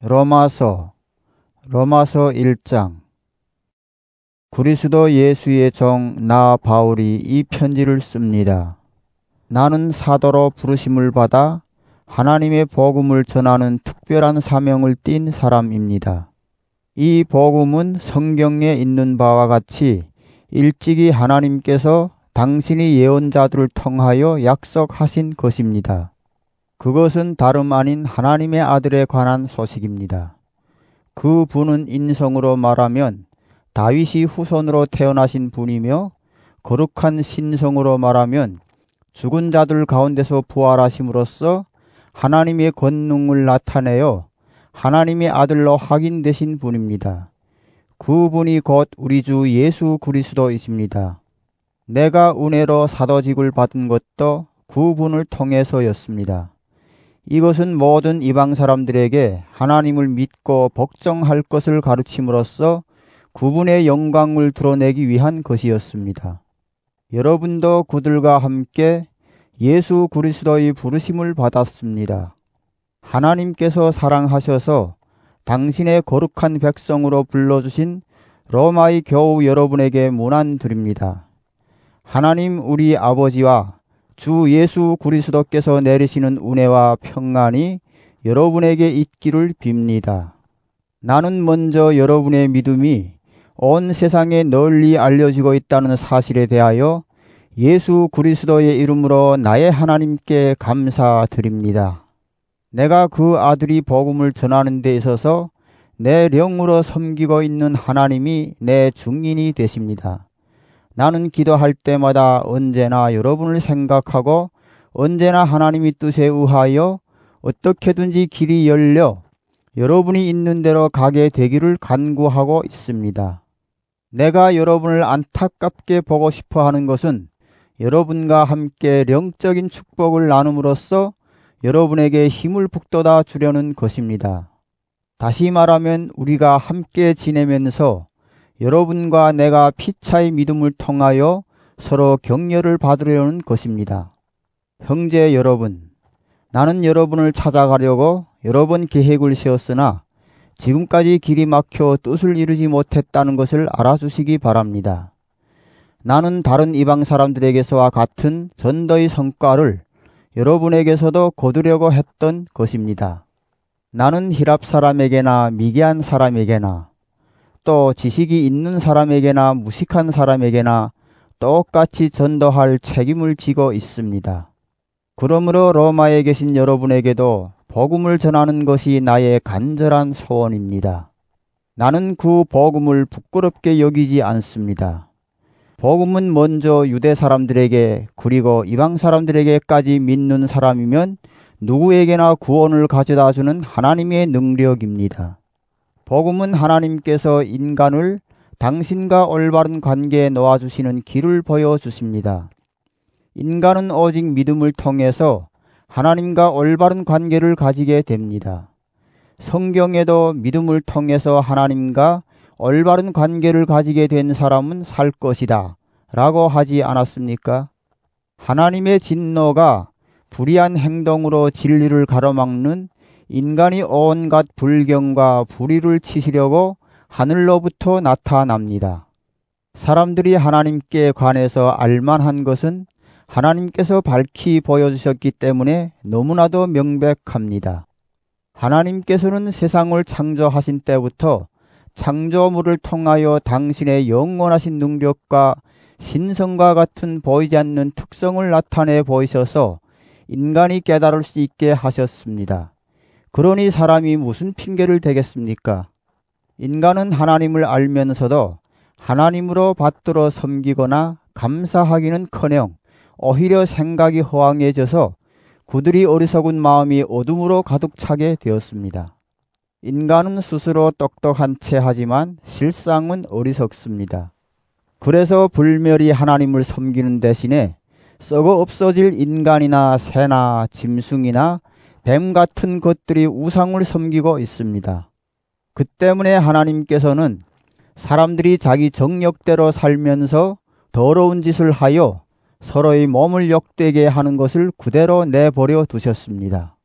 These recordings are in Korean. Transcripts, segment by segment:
로마서 1장. 그리스도 예수의 종 나 바울이 이 편지를 씁니다. 나는 사도로 부르심을 받아 하나님의 복음을 전하는 특별한 사명을 띈 사람입니다. 이 복음은 성경에 있는 바와 같이 일찍이 하나님께서 당신이 예언자들을 통하여 약속하신 것입니다. 그것은 다름 아닌 하나님의 아들에 관한 소식입니다. 그 분은 인성으로 말하면 다윗이 후손으로 태어나신 분이며, 거룩한 신성으로 말하면 죽은 자들 가운데서 부활하심으로써 하나님의 권능을 나타내어 하나님의 아들로 확인되신 분입니다. 그 분이 곧 우리 주 예수 그리스도이십니다. 내가 은혜로 사도직을 받은 것도 그 분을 통해서였습니다. 이것은 모든 이방 사람들에게 하나님을 믿고 복종할 것을 가르침으로써 그분의 영광을 드러내기 위한 것이었습니다. 여러분도 그들과 함께 예수 그리스도의 부르심을 받았습니다. 하나님께서 사랑하셔서 당신의 거룩한 백성으로 불러주신 로마의 교우 여러분에게 문안드립니다. 하나님 우리 아버지와 주 예수 그리스도께서 내리시는 은혜와 평안이 여러분에게 있기를 빕니다. 나는 먼저 여러분의 믿음이 온 세상에 널리 알려지고 있다는 사실에 대하여 예수 그리스도의 이름으로 나의 하나님께 감사드립니다. 내가 그 아들이 복음을 전하는 데 있어서 내 영으로 섬기고 있는 하나님이 내 증인이 되십니다. 나는 기도할 때마다 언제나 여러분을 생각하고 언제나 하나님의 뜻에 의하여 어떻게든지 길이 열려 여러분이 있는 대로 가게 되기를 간구하고 있습니다. 내가 여러분을 안타깝게 보고 싶어 하는 것은 여러분과 함께 영적인 축복을 나눔으로써 여러분에게 힘을 북돋아 주려는 것입니다. 다시 말하면 우리가 함께 지내면서 여러분과 내가 피차의 믿음을 통하여 서로 격려를 받으려는 것입니다. 형제 여러분, 나는 여러분을 찾아가려고 여러 번 계획을 세웠으나 지금까지 길이 막혀 뜻을 이루지 못했다는 것을 알아주시기 바랍니다. 나는 다른 이방 사람들에게서와 같은 전도의 성과를 여러분에게서도 거두려고 했던 것입니다. 나는 히랍 사람에게나 미개한 사람에게나 또 지식이 있는 사람에게나 무식한 사람에게나 똑같이 전도할 책임을 지고 있습니다. 그러므로 로마에 계신 여러분에게도 복음을 전하는 것이 나의 간절한 소원입니다. 나는 그 복음을 부끄럽게 여기지 않습니다. 복음은 먼저 유대 사람들에게 그리고 이방 사람들에게까지 믿는 사람이면 누구에게나 구원을 가져다 주는 하나님의 능력입니다. 복음은 하나님께서 인간을 당신과 올바른 관계에 놓아주시는 길을 보여주십니다. 인간은 오직 믿음을 통해서 하나님과 올바른 관계를 가지게 됩니다. 성경에도 믿음을 통해서 하나님과 올바른 관계를 가지게 된 사람은 살 것이다 라고 하지 않았습니까? 하나님의 진노가 불의한 행동으로 진리를 가로막는 인간이 온갖 불경과 불의를 치시려고 하늘로부터 나타납니다. 사람들이 하나님께 관해서 알만한 것은 하나님께서 밝히 보여주셨기 때문에 너무나도 명백합니다. 하나님께서는 세상을 창조하신 때부터 창조물을 통하여 당신의 영원하신 능력과 신성과 같은 보이지 않는 특성을 나타내 보이셔서 인간이 깨달을 수 있게 하셨습니다. 그러니 사람이 무슨 핑계를 대겠습니까? 인간은 하나님을 알면서도 하나님으로 받들어 섬기거나 감사하기는커녕 오히려 생각이 허황해져서 그들이 어리석은 마음이 어둠으로 가득 차게 되었습니다. 인간은 스스로 똑똑한 채 하지만 실상은 어리석습니다. 그래서 불멸이 하나님을 섬기는 대신에 썩어 없어질 인간이나 새나 짐승이나 뱀 같은 것들이 우상을 섬기고 있습니다. 그 때문에 하나님께서는 사람들이 자기 정력대로 살면서 더러운 짓을 하여 서로의 몸을 욕되게 하는 것을 그대로 내버려 두셨습니다.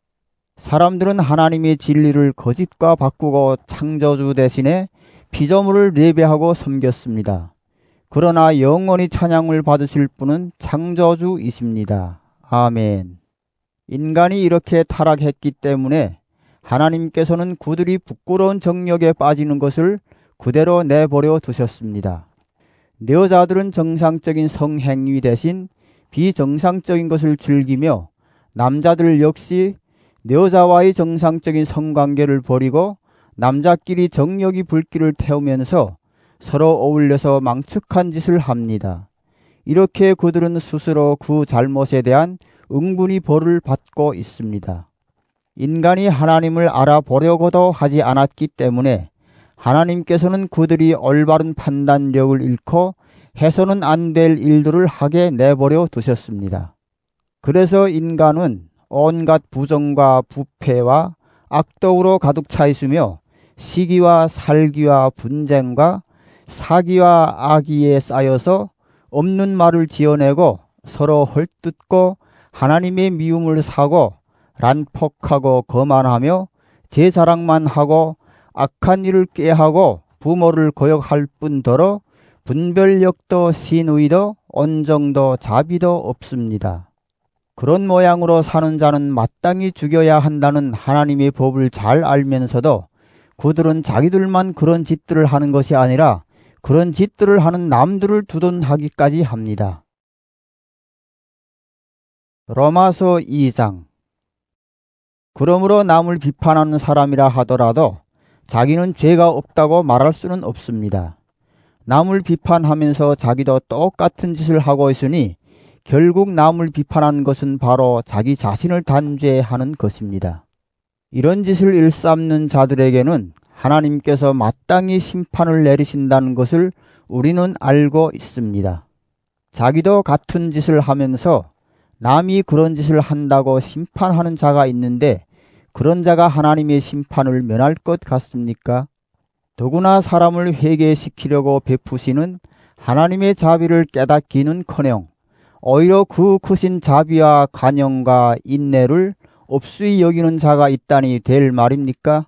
사람들은 하나님의 진리를 거짓과 바꾸고 창조주 대신에 피조물을 예배하고 섬겼습니다. 그러나 영원히 찬양을 받으실 분은 창조주이십니다. 아멘. 인간이 이렇게 타락했기 때문에 하나님께서는 그들이 부끄러운 정욕에 빠지는 것을 그대로 내버려 두셨습니다. 여자들은 정상적인 성행위 대신 비정상적인 것을 즐기며 남자들 역시 여자와의 정상적인 성관계를 버리고 남자끼리 정욕이 불길을 태우면서 서로 어울려서 망측한 짓을 합니다. 이렇게 그들은 스스로 그 잘못에 대한 응분이 벌을 받고 있습니다. 인간이 하나님을 알아보려고도 하지 않았기 때문에 하나님께서는 그들이 올바른 판단력을 잃고 해서는 안 될 일들을 하게 내버려 두셨습니다. 그래서 인간은 온갖 부정과 부패와 악독으로 가득 차 있으며 시기와 살기와 분쟁과 사기와 악의에 쌓여서 없는 말을 지어내고 서로 헐뜯고 하나님의 미움을 사고 난폭하고 거만하며 제 자랑만 하고 악한 일을 꾀하고 부모를 거역할 뿐더러 분별력도 신의도 온정도 자비도 없습니다. 그런 모양으로 사는 자는 마땅히 죽여야 한다는 하나님의 법을 잘 알면서도 그들은 자기들만 그런 짓들을 하는 것이 아니라 그런 짓들을 하는 남들을 두둔하기까지 합니다. 로마서 2장. 그러므로 남을 비판하는 사람이라 하더라도 자기는 죄가 없다고 말할 수는 없습니다. 남을 비판하면서 자기도 똑같은 짓을 하고 있으니 결국 남을 비판한 것은 바로 자기 자신을 단죄하는 것입니다. 이런 짓을 일삼는 자들에게는 하나님께서 마땅히 심판을 내리신다는 것을 우리는 알고 있습니다. 자기도 같은 짓을 하면서 남이 그런 짓을 한다고 심판하는 자가 있는데 그런 자가 하나님의 심판을 면할 것 같습니까? 더구나 사람을 회개시키려고 베푸시는 하나님의 자비를 깨닫기는커녕 오히려 그 크신 자비와 관용과 인내를 없수히 여기는 자가 있다니 될 말입니까?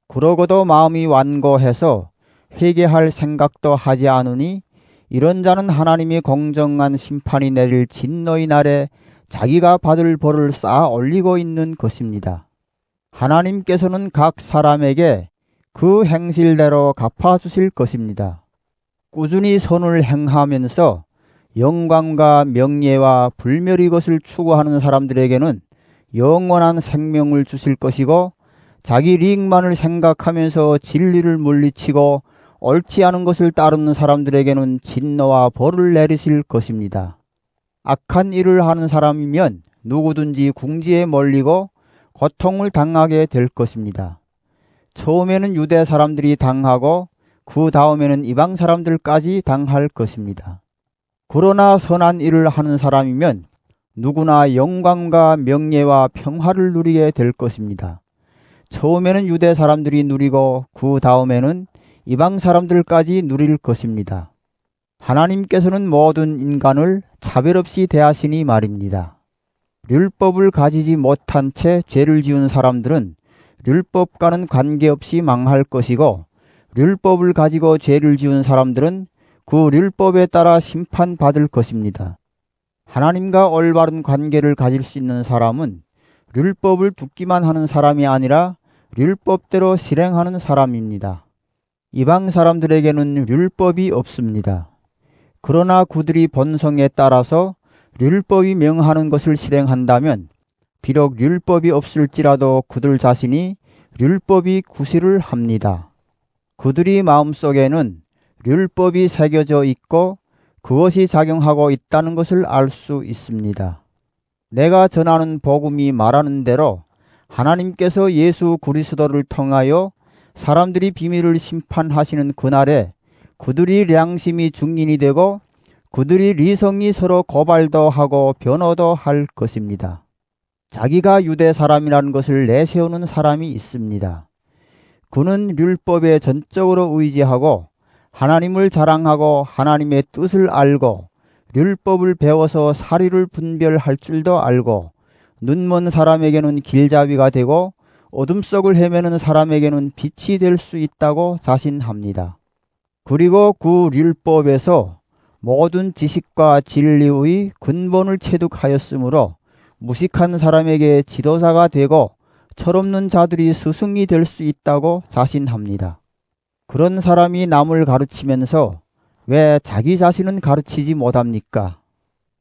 그러고도 마음이 완고해서 회개할 생각도 하지 않으니 이런 자는 하나님의 공정한 심판이 내릴 진노의 날에 자기가 받을 벌을 쌓아 올리고 있는 것입니다. 하나님께서는 각 사람에게 그 행실대로 갚아주실 것입니다. 꾸준히 선을 행하면서 영광과 명예와 불멸의 것을 추구하는 사람들에게는 영원한 생명을 주실 것이고 자기 이익만을 생각하면서 진리를 물리치고 옳지 않은 것을 따르는 사람들에게는 진노와 벌을 내리실 것입니다. 악한 일을 하는 사람이면 누구든지 궁지에 몰리고 고통을 당하게 될 것입니다. 처음에는 유대 사람들이 당하고 그 다음에는 이방 사람들까지 당할 것입니다. 그러나 선한 일을 하는 사람이면 누구나 영광과 명예와 평화를 누리게 될 것입니다. 처음에는 유대 사람들이 누리고 그 다음에는 이방 사람들까지 누릴 것입니다. 하나님께서는 모든 인간을 차별 없이 대하시니 말입니다. 율법을 가지지 못한 채 죄를 지은 사람들은 율법과는 관계없이 망할 것이고 율법을 가지고 죄를 지은 사람들은 그 율법에 따라 심판받을 것입니다. 하나님과 올바른 관계를 가질 수 있는 사람은 율법을 듣기만 하는 사람이 아니라 율법대로 실행하는 사람입니다. 이방 사람들에게는 율법이 없습니다. 그러나 그들이 본성에 따라서 율법이 명하는 것을 실행한다면 비록 율법이 없을지라도 그들 자신이 율법이 구실을 합니다. 그들이 마음속에는 율법이 새겨져 있고 그것이 작용하고 있다는 것을 알 수 있습니다. 내가 전하는 복음이 말하는 대로 하나님께서 예수 그리스도를 통하여 사람들이 비밀을 심판하시는 그날에 그들이良심이 증인이 되고 그들이 리성이 서로 고발도 하고 변호도 할 것입니다. 자기가 유대 사람이라는 것을 내세우는 사람이 있습니다. 그는 율법에 전적으로 의지하고 하나님을 자랑하고 하나님의 뜻을 알고 율법을 배워서 사리를 분별할 줄도 알고 눈먼 사람에게는 길잡이가 되고 어둠 속을 헤매는 사람에게는 빛이 될 수 있다고 자신합니다. 그리고 그 율법에서 모든 지식과 진리의 근본을 체득하였으므로 무식한 사람에게 지도자가 되고 철없는 자들이 스승이 될 수 있다고 자신합니다. 그런 사람이 남을 가르치면서 왜 자기 자신은 가르치지 못합니까?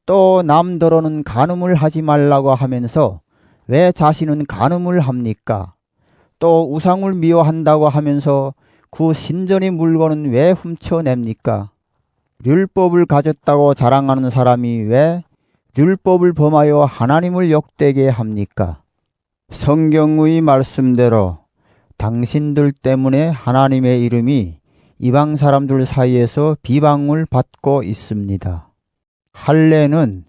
또 남더러는 간음을 하지 말라고 하면서 왜 자신은 간음을 합니까? 또 우상을 미워한다고 하면서 그 신전의 물건은 왜 훔쳐냅니까? 율법을 가졌다고 자랑하는 사람이 왜 율법을 범하여 하나님을 욕되게 합니까? 성경의 말씀대로 당신들 때문에 하나님의 이름이 이방 사람들 사이에서 비방을 받고 있습니다. 할례는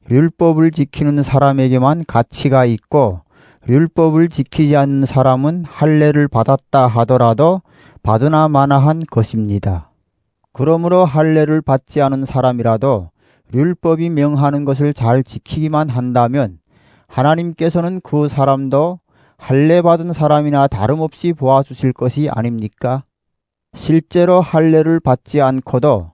율법을 지키는 사람에게만 가치가 있고 율법을 지키지 않는 사람은 할례를 받았다 하더라도 받으나 마나한 것입니다. 그러므로 할례를 받지 않은 사람이라도 율법이 명하는 것을 잘 지키기만 한다면 하나님께서는 그 사람도 할례 받은 사람이나 다름없이 보아주실 것이 아닙니까? 실제로 할례를 받지 않고도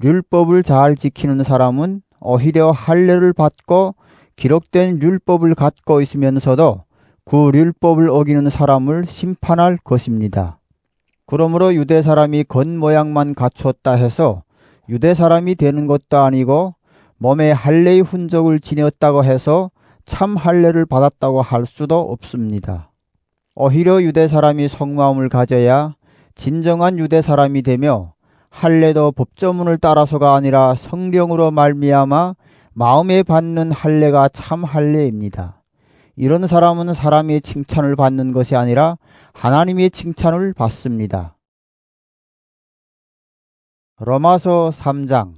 율법을 잘 지키는 사람은 오히려 할례를 받고 기록된 율법을 갖고 있으면서도 그 율법을 어기는 사람을 심판할 것입니다. 그러므로 유대 사람이 겉모양만 갖췄다 해서 유대 사람이 되는 것도 아니고 몸에 할례의 흔적을 지녔다고 해서 참 할례를 받았다고 할 수도 없습니다. 오히려 유대 사람이 속마음을 가져야 진정한 유대 사람이 되며 할례도 법조문을 따라서가 아니라 성령으로 말미암아 마음에 받는 할례가 참 할례입니다. 이런 사람은 사람의 칭찬을 받는 것이 아니라 하나님의 칭찬을 받습니다. 로마서 3장.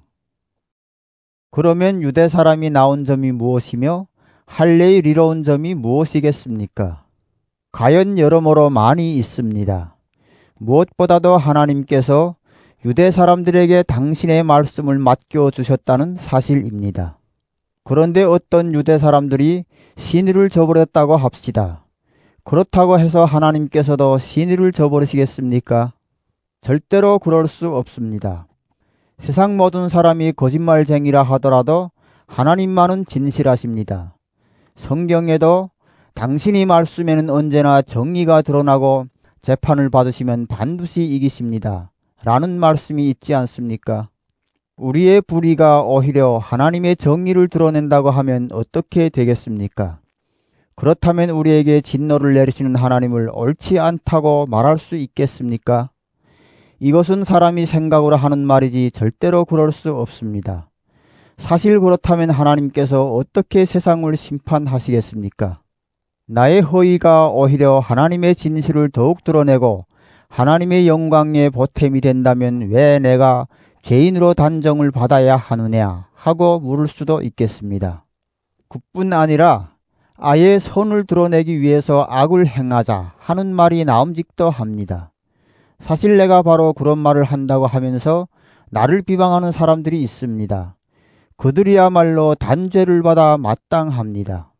그러면 유대 사람이 나온 점이 무엇이며 할례의 이로운 점이 무엇이겠습니까? 가연 여러모로 많이 있습니다. 무엇보다도 하나님께서 유대 사람들에게 당신의 말씀을 맡겨주셨다는 사실입니다. 그런데 어떤 유대 사람들이 신의를 저버렸다고 합시다. 그렇다고 해서 하나님께서도 신의를 저버리시겠습니까? 절대로 그럴 수 없습니다. 세상 모든 사람이 거짓말쟁이라 하더라도 하나님만은 진실하십니다. 성경에도 당신이 말씀에는 언제나 정의가 드러나고 재판을 받으시면 반드시 이기십니다. 라는 말씀이 있지 않습니까? 우리의 불의가 오히려 하나님의 정의를 드러낸다고 하면 어떻게 되겠습니까? 그렇다면 우리에게 진노를 내리시는 하나님을 옳지 않다고 말할 수 있겠습니까? 이것은 사람이 생각으로 하는 말이지 절대로 그럴 수 없습니다. 사실 그렇다면 하나님께서 어떻게 세상을 심판하시겠습니까? 나의 허위가 오히려 하나님의 진실을 더욱 드러내고 하나님의 영광에 보탬이 된다면 왜 내가 죄인으로 단정을 받아야 하느냐 하고 물을 수도 있겠습니다. 그뿐 아니라 아예 선을 드러내기 위해서 악을 행하자 하는 말이 나옴직도 합니다. 사실 내가 바로 그런 말을 한다고 하면서 나를 비방하는 사람들이 있습니다. 그들이야말로 단죄를 받아 마땅합니다.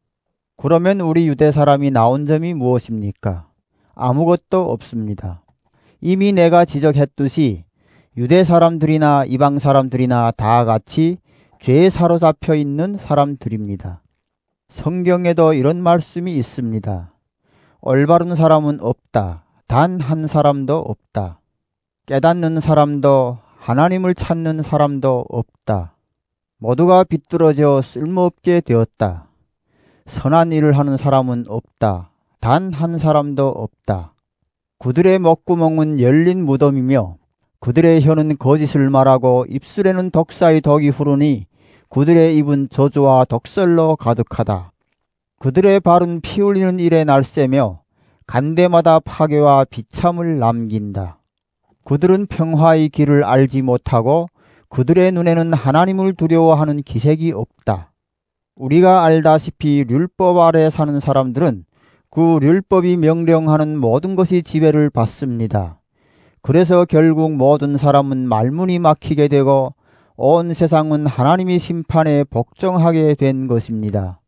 그러면 우리 유대 사람이 나온 점이 무엇입니까? 아무것도 없습니다. 이미 내가 지적했듯이 유대 사람들이나 이방 사람들이나 다 같이 죄에 사로잡혀 있는 사람들입니다. 성경에도 이런 말씀이 있습니다. 올바른 사람은 없다. 단 한 사람도 없다. 깨닫는 사람도 하나님을 찾는 사람도 없다. 모두가 비뚤어져 쓸모없게 되었다. 선한 일을 하는 사람은 없다. 단 한 사람도 없다. 그들의 목구멍은 열린 무덤이며 그들의 혀는 거짓을 말하고 입술에는 독사의 독이 흐르니 그들의 입은 저주와 독설로 가득하다. 그들의 발은 피 흘리는 일에 날새며 간대마다 파괴와 비참을 남긴다. 그들은 평화의 길을 알지 못하고 그들의 눈에는 하나님을 두려워하는 기색이 없다. 우리가 알다시피 율법 아래 사는 사람들은 그 율법이 명령하는 모든 것이 지배를 받습니다. 그래서 결국 모든 사람은 말문이 막히게 되고 온 세상은 하나님의 심판에 복종하게 된 것입니다.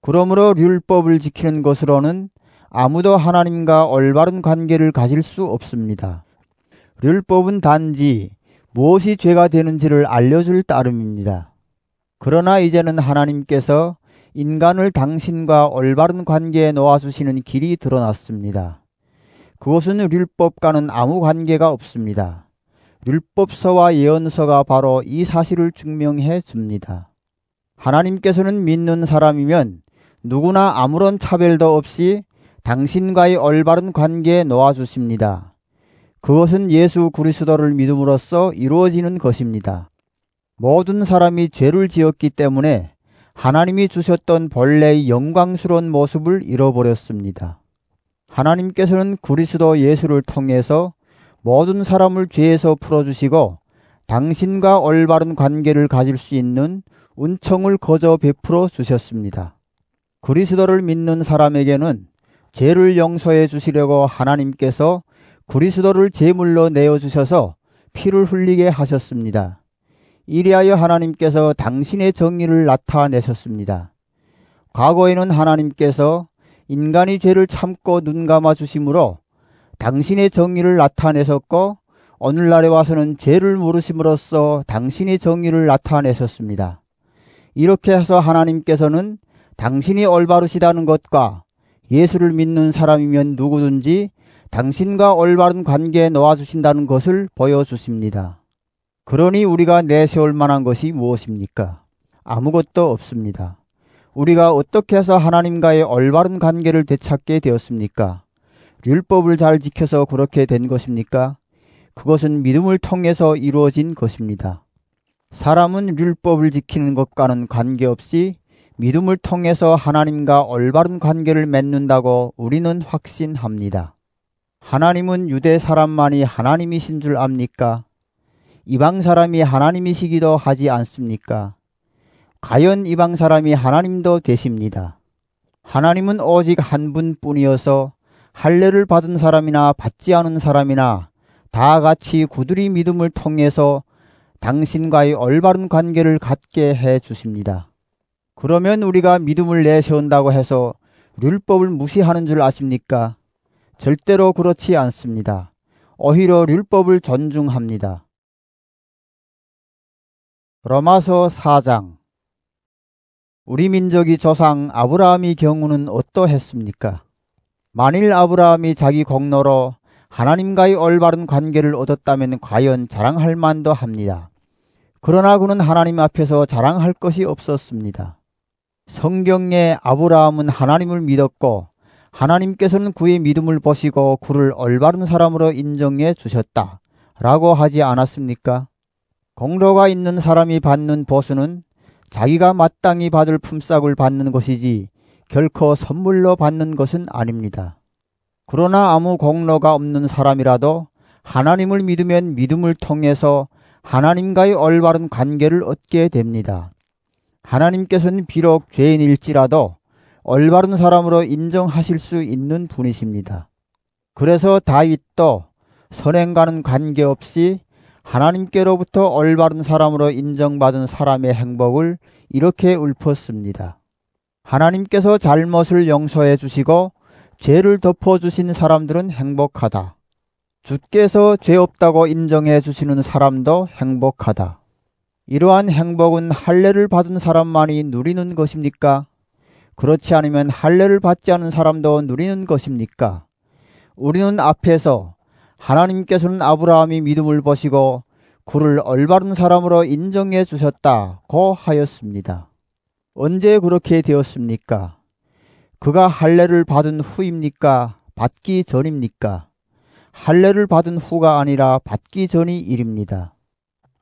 그러므로 율법을 지키는 것으로는 아무도 하나님과 올바른 관계를 가질 수 없습니다. 율법은 단지 무엇이 죄가 되는지를 알려줄 따름입니다. 그러나 이제는 하나님께서 인간을 당신과 올바른 관계에 놓아주시는 길이 드러났습니다. 그것은 율법과는 아무 관계가 없습니다. 율법서와 예언서가 바로 이 사실을 증명해 줍니다. 하나님께서는 믿는 사람이면 누구나 아무런 차별도 없이 당신과의 올바른 관계에 놓아주십니다. 그것은 예수 그리스도를 믿음으로써 이루어지는 것입니다. 모든 사람이 죄를 지었기 때문에 하나님이 주셨던 본래의 영광스러운 모습을 잃어버렸습니다. 하나님께서는 그리스도 예수를 통해서 모든 사람을 죄에서 풀어주시고 당신과 올바른 관계를 가질 수 있는 은총을 거저 베풀어 주셨습니다. 그리스도를 믿는 사람에게는 죄를 용서해 주시려고 하나님께서 그리스도를 제물로 내어주셔서 피를 흘리게 하셨습니다. 이리하여 하나님께서 당신의 정의를 나타내셨습니다. 과거에는 하나님께서 인간이 죄를 참고 눈 감아 주심으로 당신의 정의를 나타내셨고 오늘날에 와서는 죄를 물으심으로써 당신의 정의를 나타내셨습니다. 이렇게 해서 하나님께서는 당신이 올바르시다는 것과 예수를 믿는 사람이면 누구든지 당신과 올바른 관계에 놓아주신다는 것을 보여주십니다. 그러니 우리가 내세울 만한 것이 무엇입니까? 아무것도 없습니다. 우리가 어떻게 해서 하나님과의 올바른 관계를 되찾게 되었습니까? 율법을 잘 지켜서 그렇게 된 것입니까? 그것은 믿음을 통해서 이루어진 것입니다. 사람은 율법을 지키는 것과는 관계없이 믿음을 통해서 하나님과 올바른 관계를 맺는다고 우리는 확신합니다. 하나님은 유대 사람만이 하나님이신 줄 압니까? 이방 사람이 하나님이시기도 하지 않습니까? 과연 이방 사람이 하나님도 되십니다. 하나님은 오직 한 분뿐이어서 할례를 받은 사람이나 받지 않은 사람이나 다 같이 구두리 믿음을 통해서 당신과의 올바른 관계를 갖게 해 주십니다. 그러면 우리가 믿음을 내세운다고 해서 율법을 무시하는 줄 아십니까? 절대로 그렇지 않습니다. 오히려 율법을 존중합니다. 로마서 4장. 우리 민족의 조상 아브라함의 경우는 어떠했습니까? 만일 아브라함이 자기 공로로 하나님과의 올바른 관계를 얻었다면 과연 자랑할 만도 합니다. 그러나 그는 하나님 앞에서 자랑할 것이 없었습니다. 성경에 아브라함은 하나님을 믿었고 하나님께서는 그의 믿음을 보시고 그를 올바른 사람으로 인정해 주셨다 라고 하지 않았습니까? 공로가 있는 사람이 받는 보수는 자기가 마땅히 받을 품삯을 받는 것이지 결코 선물로 받는 것은 아닙니다. 그러나 아무 공로가 없는 사람이라도 하나님을 믿으면 믿음을 통해서 하나님과의 올바른 관계를 얻게 됩니다. 하나님께서는 비록 죄인일지라도 올바른 사람으로 인정하실 수 있는 분이십니다. 그래서 다윗도 선행과는 관계없이 하나님께로부터 올바른 사람으로 인정받은 사람의 행복을 이렇게 읊었습니다. 하나님께서 잘못을 용서해 주시고 죄를 덮어주신 사람들은 행복하다. 주께서 죄 없다고 인정해 주시는 사람도 행복하다. 이러한 행복은 할례를 받은 사람만이 누리는 것입니까? 그렇지 않으면 할례를 받지 않은 사람도 누리는 것입니까? 우리는 앞에서 하나님께서는 아브라함이 믿음을 보시고 그를 올바른 사람으로 인정해 주셨다고 하였습니다. 언제 그렇게 되었습니까? 그가 할례를 받은 후입니까? 받기 전입니까? 할례를 받은 후가 아니라 받기 전이 일입니다.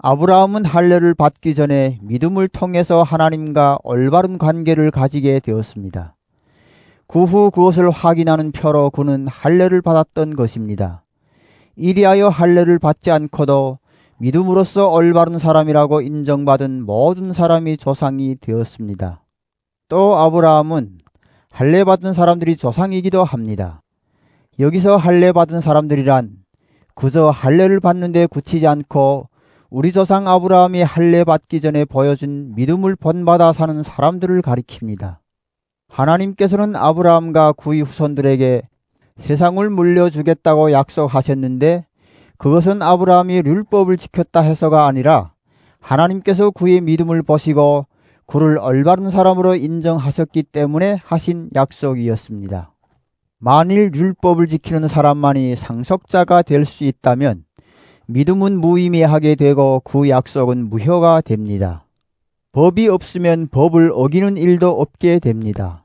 아브라함은 할례를 받기 전에 믿음을 통해서 하나님과 올바른 관계를 가지게 되었습니다. 그 후 그것을 확인하는 표로 그는 할례를 받았던 것입니다. 이리하여 할례를 받지 않고도 믿음으로써 올바른 사람이라고 인정받은 모든 사람이 조상이 되었습니다. 또 아브라함은 할례 받은 사람들이 조상이기도 합니다. 여기서 할례 받은 사람들이란 그저 할례를 받는데 그치지 않고 우리 조상 아브라함이 할례 받기 전에 보여준 믿음을 본받아 사는 사람들을 가리킵니다. 하나님께서는 아브라함과 그의 후손들에게 세상을 물려주겠다고 약속하셨는데 그것은 아브라함이 율법을 지켰다 해서가 아니라 하나님께서 그의 믿음을 보시고 그를 올바른 사람으로 인정하셨기 때문에 하신 약속이었습니다. 만일 율법을 지키는 사람만이 상속자가 될 수 있다면 믿음은 무의미하게 되고 그 약속은 무효가 됩니다. 법이 없으면 법을 어기는 일도 없게 됩니다.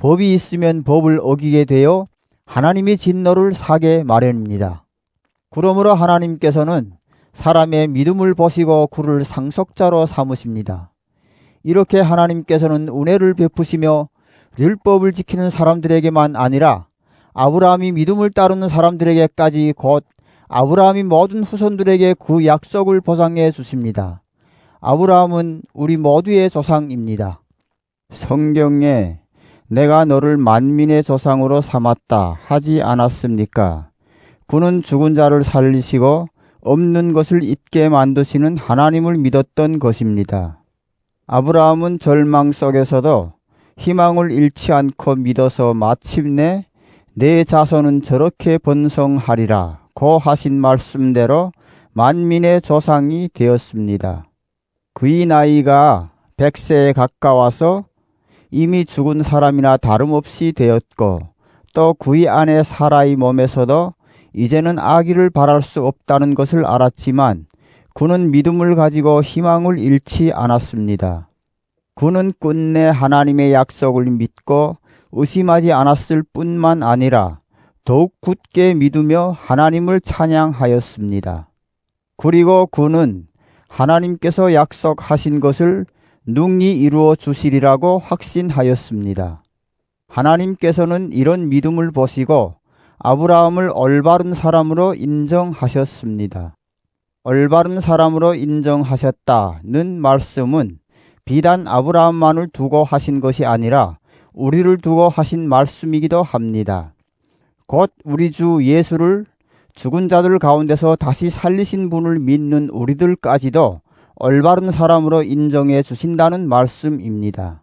법이 있으면 법을 어기게 되어 하나님의 진노를 사게 마련입니다. 그러므로 하나님께서는 사람의 믿음을 보시고 그를 상속자로 삼으십니다. 이렇게 하나님께서는 은혜를 베푸시며 율법을 지키는 사람들에게만 아니라 아브라함이 믿음을 따르는 사람들에게까지 곧 아브라함이 모든 후손들에게 그 약속을 보장해 주십니다. 아브라함은 우리 모두의 조상입니다. 성경에 내가 너를 만민의 조상으로 삼았다 하지 않았습니까? 그는 죽은 자를 살리시고 없는 것을 있게 만드시는 하나님을 믿었던 것입니다. 아브라함은 절망 속에서도 희망을 잃지 않고 믿어서 마침내 내 자손은 저렇게 번성하리라 고 하신 말씀대로 만민의 조상이 되었습니다. 그의 나이가 100세에 가까워서 이미 죽은 사람이나 다름없이 되었고 또 그의 아내 사라의 몸에서도 이제는 아기를 바랄 수 없다는 것을 알았지만 그는 믿음을 가지고 희망을 잃지 않았습니다. 그는 끝내 하나님의 약속을 믿고 의심하지 않았을 뿐만 아니라 더욱 굳게 믿으며 하나님을 찬양하였습니다. 그리고 그는 하나님께서 약속하신 것을 능히 이루어 주시리라고 확신하였습니다. 하나님께서는 이런 믿음을 보시고 아브라함을 올바른 사람으로 인정하셨습니다. 올바른 사람으로 인정하셨다는 말씀은 비단 아브라함만을 두고 하신 것이 아니라 우리를 두고 하신 말씀이기도 합니다. 곧 우리 주 예수를 죽은 자들 가운데서 다시 살리신 분을 믿는 우리들까지도 올바른 사람으로 인정해 주신다는 말씀입니다.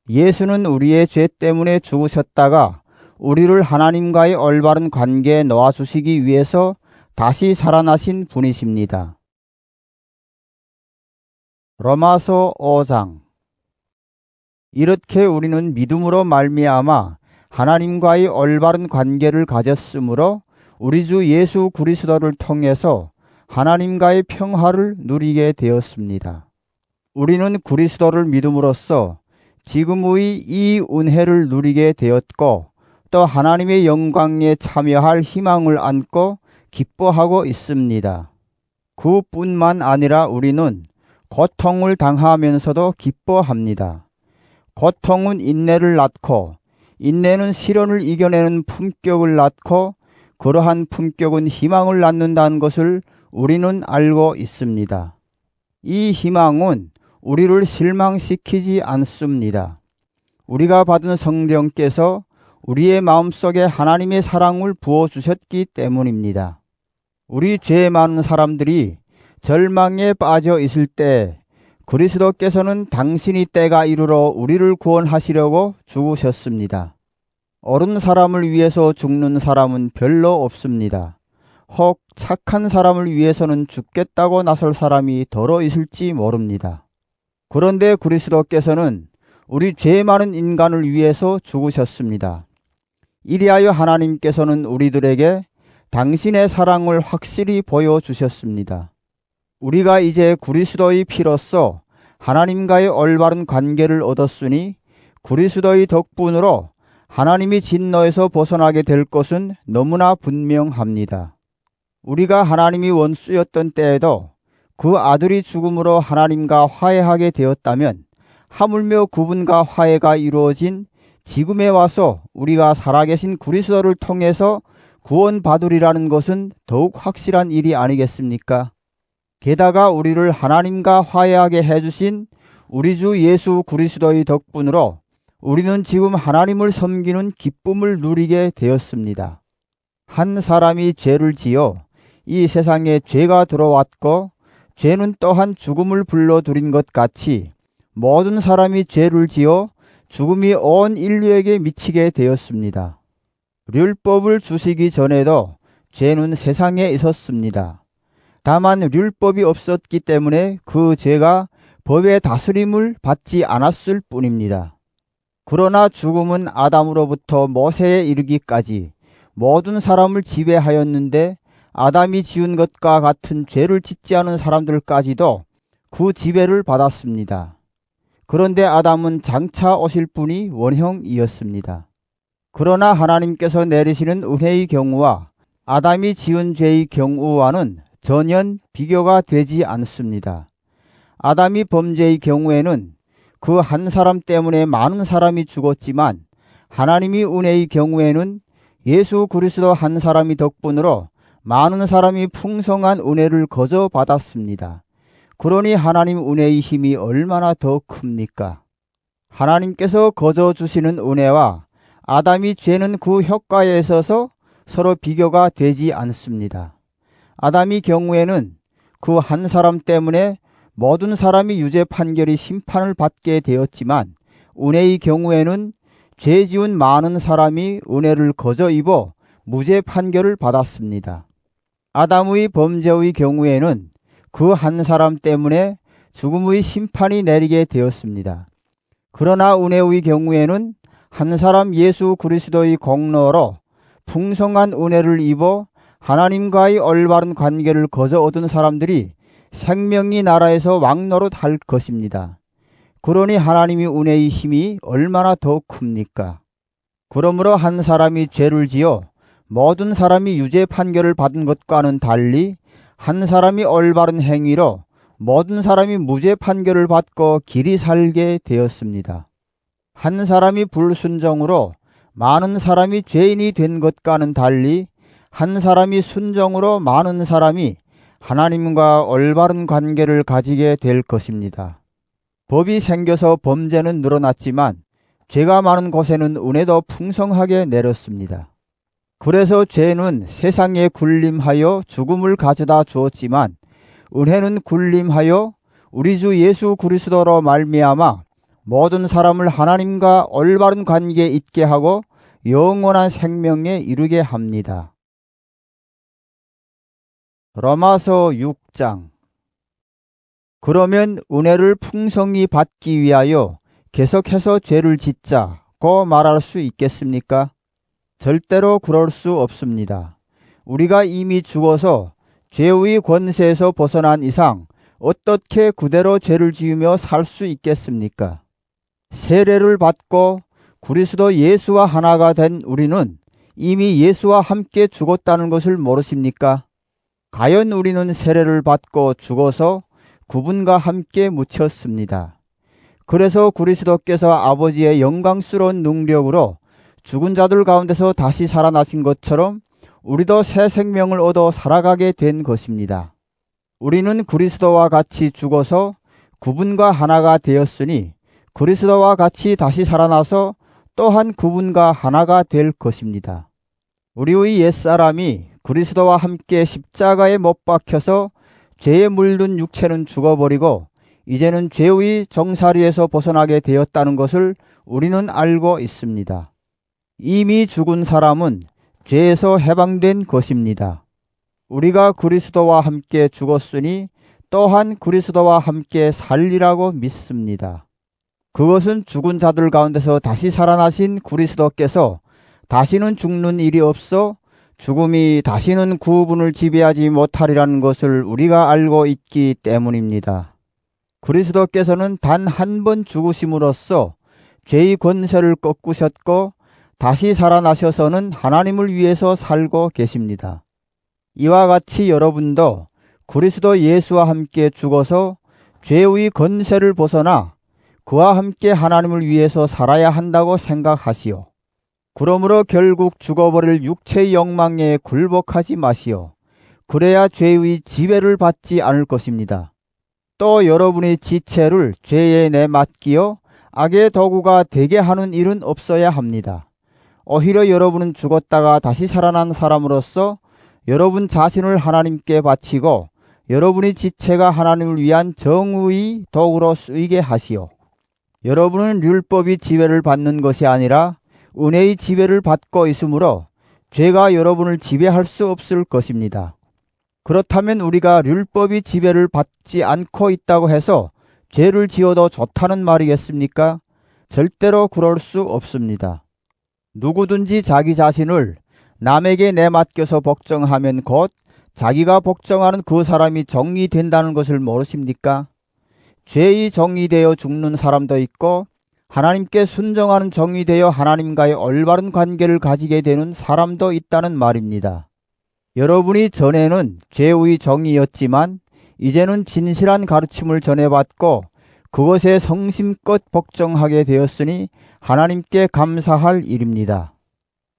예수는 우리의 죄 때문에 죽으셨다가 우리를 하나님과의 올바른 관계에 놓아주시기 위해서 다시 살아나신 분이십니다. 로마서 5장. 이렇게 우리는 믿음으로 말미암아 하나님과의 올바른 관계를 가졌으므로 우리 주 예수 그리스도를 통해서 하나님과의 평화를 누리게 되었습니다. 우리는 그리스도를 믿음으로써 지금의 이 은혜를 누리게 되었고 또 하나님의 영광에 참여할 희망을 안고 기뻐하고 있습니다. 그뿐만 아니라 우리는 고통을 당하면서도 기뻐합니다. 고통은 인내를 낳고 인내는 시련을 이겨내는 품격을 낳고 그러한 품격은 희망을 낳는다는 것을 우리는 알고 있습니다. 이 희망은 우리를 실망시키지 않습니다. 우리가 받은 성령께서 우리의 마음속에 하나님의 사랑을 부어주셨기 때문입니다. 우리 죄 많은 사람들이 절망에 빠져 있을 때 그리스도께서는 당신이 때가 이르러 우리를 구원하시려고 죽으셨습니다. 옳은 사람을 위해서 죽는 사람은 별로 없습니다. 혹 착한 사람을 위해서는 죽겠다고 나설 사람이 더러 있을지 모릅니다. 그런데 그리스도께서는 우리 죄 많은 인간을 위해서 죽으셨습니다. 이리하여 하나님께서는 우리들에게 당신의 사랑을 확실히 보여주셨습니다. 우리가 이제 그리스도의 피로써 하나님과의 올바른 관계를 얻었으니 그리스도의 덕분으로 하나님이 진노에서 벗어나게 될 것은 너무나 분명합니다. 우리가 하나님이 원수였던 때에도 그 아들이 죽음으로 하나님과 화해하게 되었다면 하물며 그분과 화해가 이루어진 지금에 와서 우리가 살아계신 그리스도를 통해서 구원받으리라는 것은 더욱 확실한 일이 아니겠습니까? 게다가 우리를 하나님과 화해하게 해주신 우리 주 예수 그리스도의 덕분으로 우리는 지금 하나님을 섬기는 기쁨을 누리게 되었습니다. 한 사람이 죄를 지어 이 세상에 죄가 들어왔고 죄는 또한 죽음을 불러들인 것 같이 모든 사람이 죄를 지어 죽음이 온 인류에게 미치게 되었습니다. 율법을 주시기 전에도 죄는 세상에 있었습니다. 다만 율법이 없었기 때문에 그 죄가 법의 다스림을 받지 않았을 뿐입니다. 그러나 죽음은 아담으로부터 모세에 이르기까지 모든 사람을 지배하였는데 아담이 지은 것과 같은 죄를 짓지 않은 사람들까지도 그 지배를 받았습니다. 그런데 아담은 장차 오실 분이 원형이었습니다. 그러나 하나님께서 내리시는 은혜의 경우와 아담이 지은 죄의 경우와는 전혀 비교가 되지 않습니다. 아담이 범죄의 경우에는 그 한 사람 때문에 많은 사람이 죽었지만 하나님이 은혜의 경우에는 예수 그리스도 한 사람이 덕분으로 많은 사람이 풍성한 은혜를 거저 받았습니다. 그러니 하나님 은혜의 힘이 얼마나 더 큽니까? 하나님께서 거저 주시는 은혜와 아담이 죄는 그 효과에 있어서 서로 비교가 되지 않습니다. 아담의 경우에는 그 한 사람 때문에 모든 사람이 유죄 판결이 심판을 받게 되었지만 은혜의 경우에는 죄 지은 많은 사람이 은혜를 거저 입어 무죄 판결을 받았습니다. 아담의 범죄의 경우에는 그 한 사람 때문에 죽음의 심판이 내리게 되었습니다. 그러나 은혜의 경우에는 한 사람 예수 그리스도의 공로로 풍성한 은혜를 입어 하나님과의 올바른 관계를 거저 얻은 사람들이 생명의 나라에서 왕노릇할 것입니다. 그러니 하나님의 은혜의 힘이 얼마나 더 큽니까? 그러므로 한 사람이 죄를 지어 모든 사람이 유죄 판결을 받은 것과는 달리 한 사람이 올바른 행위로 모든 사람이 무죄 판결을 받고 길이 살게 되었습니다. 한 사람이 불순종으로 많은 사람이 죄인이 된 것과는 달리 한 사람이 순종으로 많은 사람이 하나님과 올바른 관계를 가지게 될 것입니다. 법이 생겨서 범죄는 늘어났지만 죄가 많은 곳에는 은혜도 풍성하게 내렸습니다. 그래서 죄는 세상에 군림하여 죽음을 가져다 주었지만 은혜는 군림하여 우리 주 예수 그리스도로 말미암아 모든 사람을 하나님과 올바른 관계에 있게 하고 영원한 생명에 이르게 합니다. 로마서 6장. 그러면 은혜를 풍성히 받기 위하여 계속해서 죄를 짓자고 말할 수 있겠습니까? 절대로 그럴 수 없습니다. 우리가 이미 죽어서 죄의 권세에서 벗어난 이상 어떻게 그대로 죄를 지으며 살 수 있겠습니까? 세례를 받고 그리스도 예수와 하나가 된 우리는 이미 예수와 함께 죽었다는 것을 모르십니까? 과연 우리는 세례를 받고 죽어서 그분과 함께 묻혔습니다. 그래서 그리스도께서 아버지의 영광스러운 능력으로 죽은 자들 가운데서 다시 살아나신 것처럼 우리도 새 생명을 얻어 살아가게 된 것입니다. 우리는 그리스도와 같이 죽어서 그분과 하나가 되었으니 그리스도와 같이 다시 살아나서 또한 그분과 하나가 될 것입니다. 우리의 옛사람이 그리스도와 함께 십자가에 못 박혀서 죄에 물든 육체는 죽어버리고 이제는 죄의 정사리에서 벗어나게 되었다는 것을 우리는 알고 있습니다. 이미 죽은 사람은 죄에서 해방된 것입니다. 우리가 그리스도와 함께 죽었으니 또한 그리스도와 함께 살리라고 믿습니다. 그것은 죽은 자들 가운데서 다시 살아나신 그리스도께서 다시는 죽는 일이 없어 죽음이 다시는 그분을 지배하지 못하리라는 것을 우리가 알고 있기 때문입니다. 그리스도께서는 단 한 번 죽으심으로써 죄의 권세를 꺾으셨고 다시 살아나셔서는 하나님을 위해서 살고 계십니다. 이와 같이 여러분도 그리스도 예수와 함께 죽어서 죄의 권세를 벗어나 그와 함께 하나님을 위해서 살아야 한다고 생각하시오. 그러므로 결국 죽어버릴 육체의 욕망에 굴복하지 마시오. 그래야 죄의 지배를 받지 않을 것입니다. 또 여러분의 지체를 죄에 내맡기어 악의 도구가 되게 하는 일은 없어야 합니다. 오히려 여러분은 죽었다가 다시 살아난 사람으로서 여러분 자신을 하나님께 바치고 여러분의 지체가 하나님을 위한 정의의 도구로 쓰이게 하시오. 여러분은 율법이 지배를 받는 것이 아니라 은혜의 지배를 받고 있으므로 죄가 여러분을 지배할 수 없을 것입니다. 그렇다면 우리가 율법이 지배를 받지 않고 있다고 해서 죄를 지어도 좋다는 말이겠습니까? 절대로 그럴 수 없습니다. 누구든지 자기 자신을 남에게 내맡겨서 복종하면 곧 자기가 복종하는 그 사람이 종이 된다는 것을 모르십니까? 죄의 종이 되어 죽는 사람도 있고 하나님께 순종하는 종이 되어 하나님과의 올바른 관계를 가지게 되는 사람도 있다는 말입니다. 여러분이 전에는 죄의 종이었지만 이제는 진실한 가르침을 전해받고 그것에 성심껏 복종하게 되었으니 하나님께 감사할 일입니다.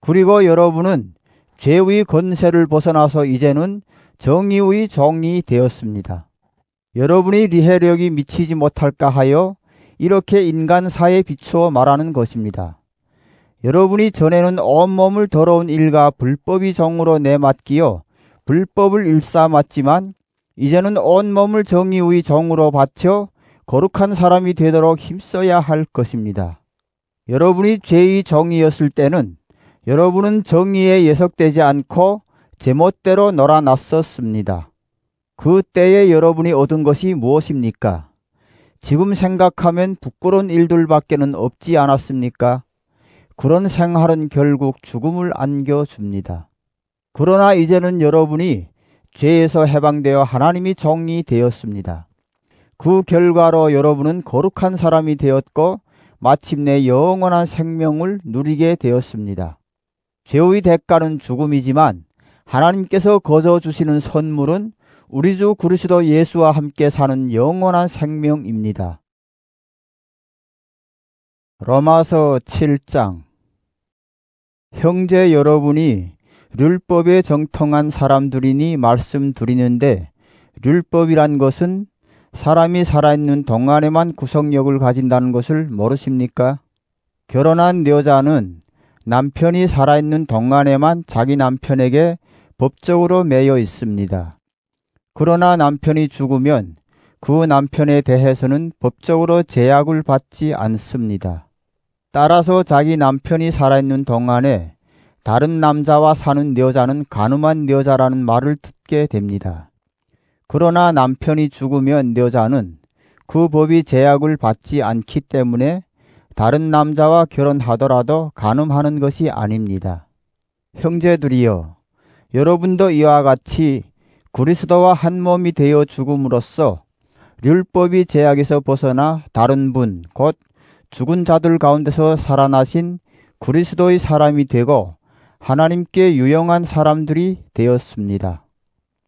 그리고 여러분은 죄의 권세를 벗어나서 이제는 정의의 종이 되었습니다. 여러분이 리해력이 미치지 못할까 하여 이렇게 인간사에 비추어 말하는 것입니다. 여러분이 전에는 온몸을 더러운 일과 불법의 종으로 내맡기어 불법을 일삼았지만 이제는 온몸을 정의의 종으로 바쳐 거룩한 사람이 되도록 힘써야 할 것입니다. 여러분이 죄의 종이었을 때는 여러분은 정의에 예속되지 않고 제멋대로 놀아났었습니다. 그 때에 여러분이 얻은 것이 무엇입니까? 지금 생각하면 부끄러운 일들밖에는 없지 않았습니까? 그런 생활은 결국 죽음을 안겨줍니다. 그러나 이제는 여러분이 죄에서 해방되어 하나님이 종이 되었습니다. 그 결과로 여러분은 거룩한 사람이 되었고 마침내 영원한 생명을 누리게 되었습니다. 죄의 대가는 죽음이지만 하나님께서 거저 주시는 선물은 우리 주 그리스도 예수와 함께 사는 영원한 생명입니다. 로마서 7장. 형제 여러분이 율법에 정통한 사람들이니 말씀드리는데 율법이란 것은 사람이 살아있는 동안에만 구속력을 가진다는 것을 모르십니까? 결혼한 여자는 남편이 살아있는 동안에만 자기 남편에게 법적으로 매여 있습니다. 그러나 남편이 죽으면 그 남편에 대해서는 법적으로 제약을 받지 않습니다. 따라서 자기 남편이 살아있는 동안에 다른 남자와 사는 여자는 간음한 여자라는 말을 듣게 됩니다. 그러나 남편이 죽으면 여자는 그 법이 제약을 받지 않기 때문에 다른 남자와 결혼하더라도 간음하는 것이 아닙니다. 형제들이여, 여러분도 이와 같이 그리스도와 한 몸이 되어 죽음으로써 율법이 제약에서 벗어나 다른 분, 곧 죽은 자들 가운데서 살아나신 그리스도의 사람이 되고 하나님께 유용한 사람들이 되었습니다.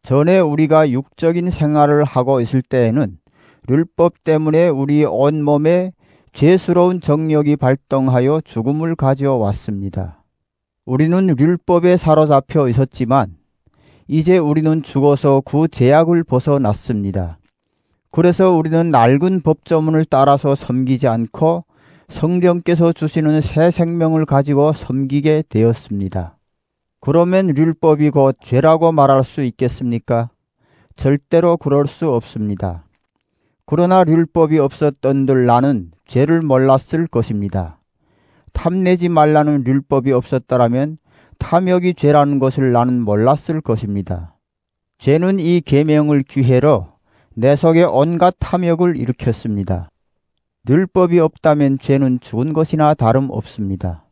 전에 우리가 육적인 생활을 하고 있을 때에는 율법 때문에 우리 온몸에 죄스러운 정력이 발동하여 죽음을 가져왔습니다. 우리는 율법에 사로잡혀 있었지만 이제 우리는 죽어서 그 제약을 벗어났습니다. 그래서 우리는 낡은 법조문을 따라서 섬기지 않고 성령께서 주시는 새 생명을 가지고 섬기게 되었습니다. 그러면 율법이 곧 죄라고 말할 수 있겠습니까? 절대로 그럴 수 없습니다. 그러나 율법이 없었던들 나는 죄를 몰랐을 것입니다. 탐내지 말라는 율법이 없었더라면 탐욕이 죄라는 것을 나는 몰랐을 것입니다. 죄는 이 계명을 기회로 내 속에 온갖 탐욕을 일으켰습니다. 율법이 없다면 죄는 죽은 것이나 다름없습니다.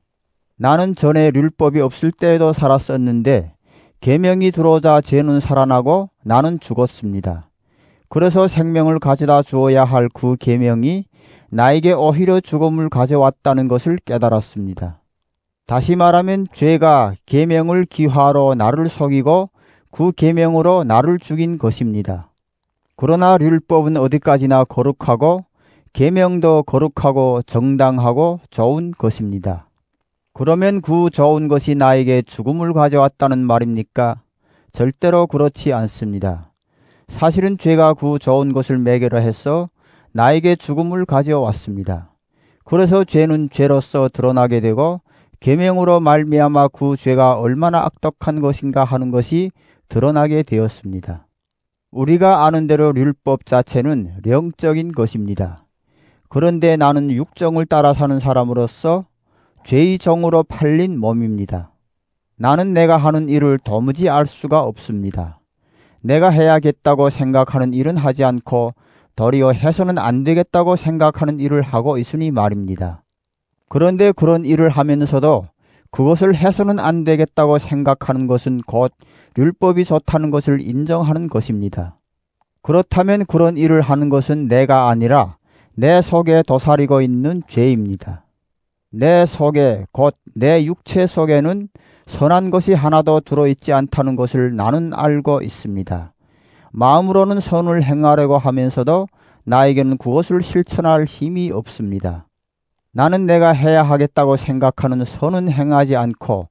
나는 전에 율법이 없을 때에도 살았었는데 계명이 들어오자 죄는 살아나고 나는 죽었습니다. 그래서 생명을 가져다 주어야 할 그 계명이 나에게 오히려 죽음을 가져왔다는 것을 깨달았습니다. 다시 말하면 죄가 계명을 기화로 나를 속이고 그 계명으로 나를 죽인 것입니다. 그러나 율법은 어디까지나 거룩하고 계명도 거룩하고 정당하고 좋은 것입니다. 그러면 그 좋은 것이 나에게 죽음을 가져왔다는 말입니까? 절대로 그렇지 않습니다. 사실은 죄가 그 좋은 것을 매개로 해서 나에게 죽음을 가져왔습니다. 그래서 죄는 죄로서 드러나게 되고 계명으로 말미암아 그 죄가 얼마나 악독한 것인가 하는 것이 드러나게 되었습니다. 우리가 아는 대로 율법 자체는 영적인 것입니다. 그런데 나는 육정을 따라 사는 사람으로서 죄의 정으로 팔린 몸입니다. 나는 내가 하는 일을 도무지 알 수가 없습니다. 내가 해야겠다고 생각하는 일은 하지 않고 도리어 해서는 안 되겠다고 생각하는 일을 하고 있으니 말입니다. 그런데 그런 일을 하면서도 그것을 해서는 안 되겠다고 생각하는 것은 곧 율법이 좋다는 것을 인정하는 것입니다. 그렇다면 그런 일을 하는 것은 내가 아니라 내 속에 도사리고 있는 죄입니다. 내 속에 곧 내 육체 속에는 선한 것이 하나도 들어있지 않다는 것을 나는 알고 있습니다. 마음으로는 선을 행하려고 하면서도 나에게는 그것을 실천할 힘이 없습니다. 나는 내가 해야 하겠다고 생각하는 선은 행하지 않고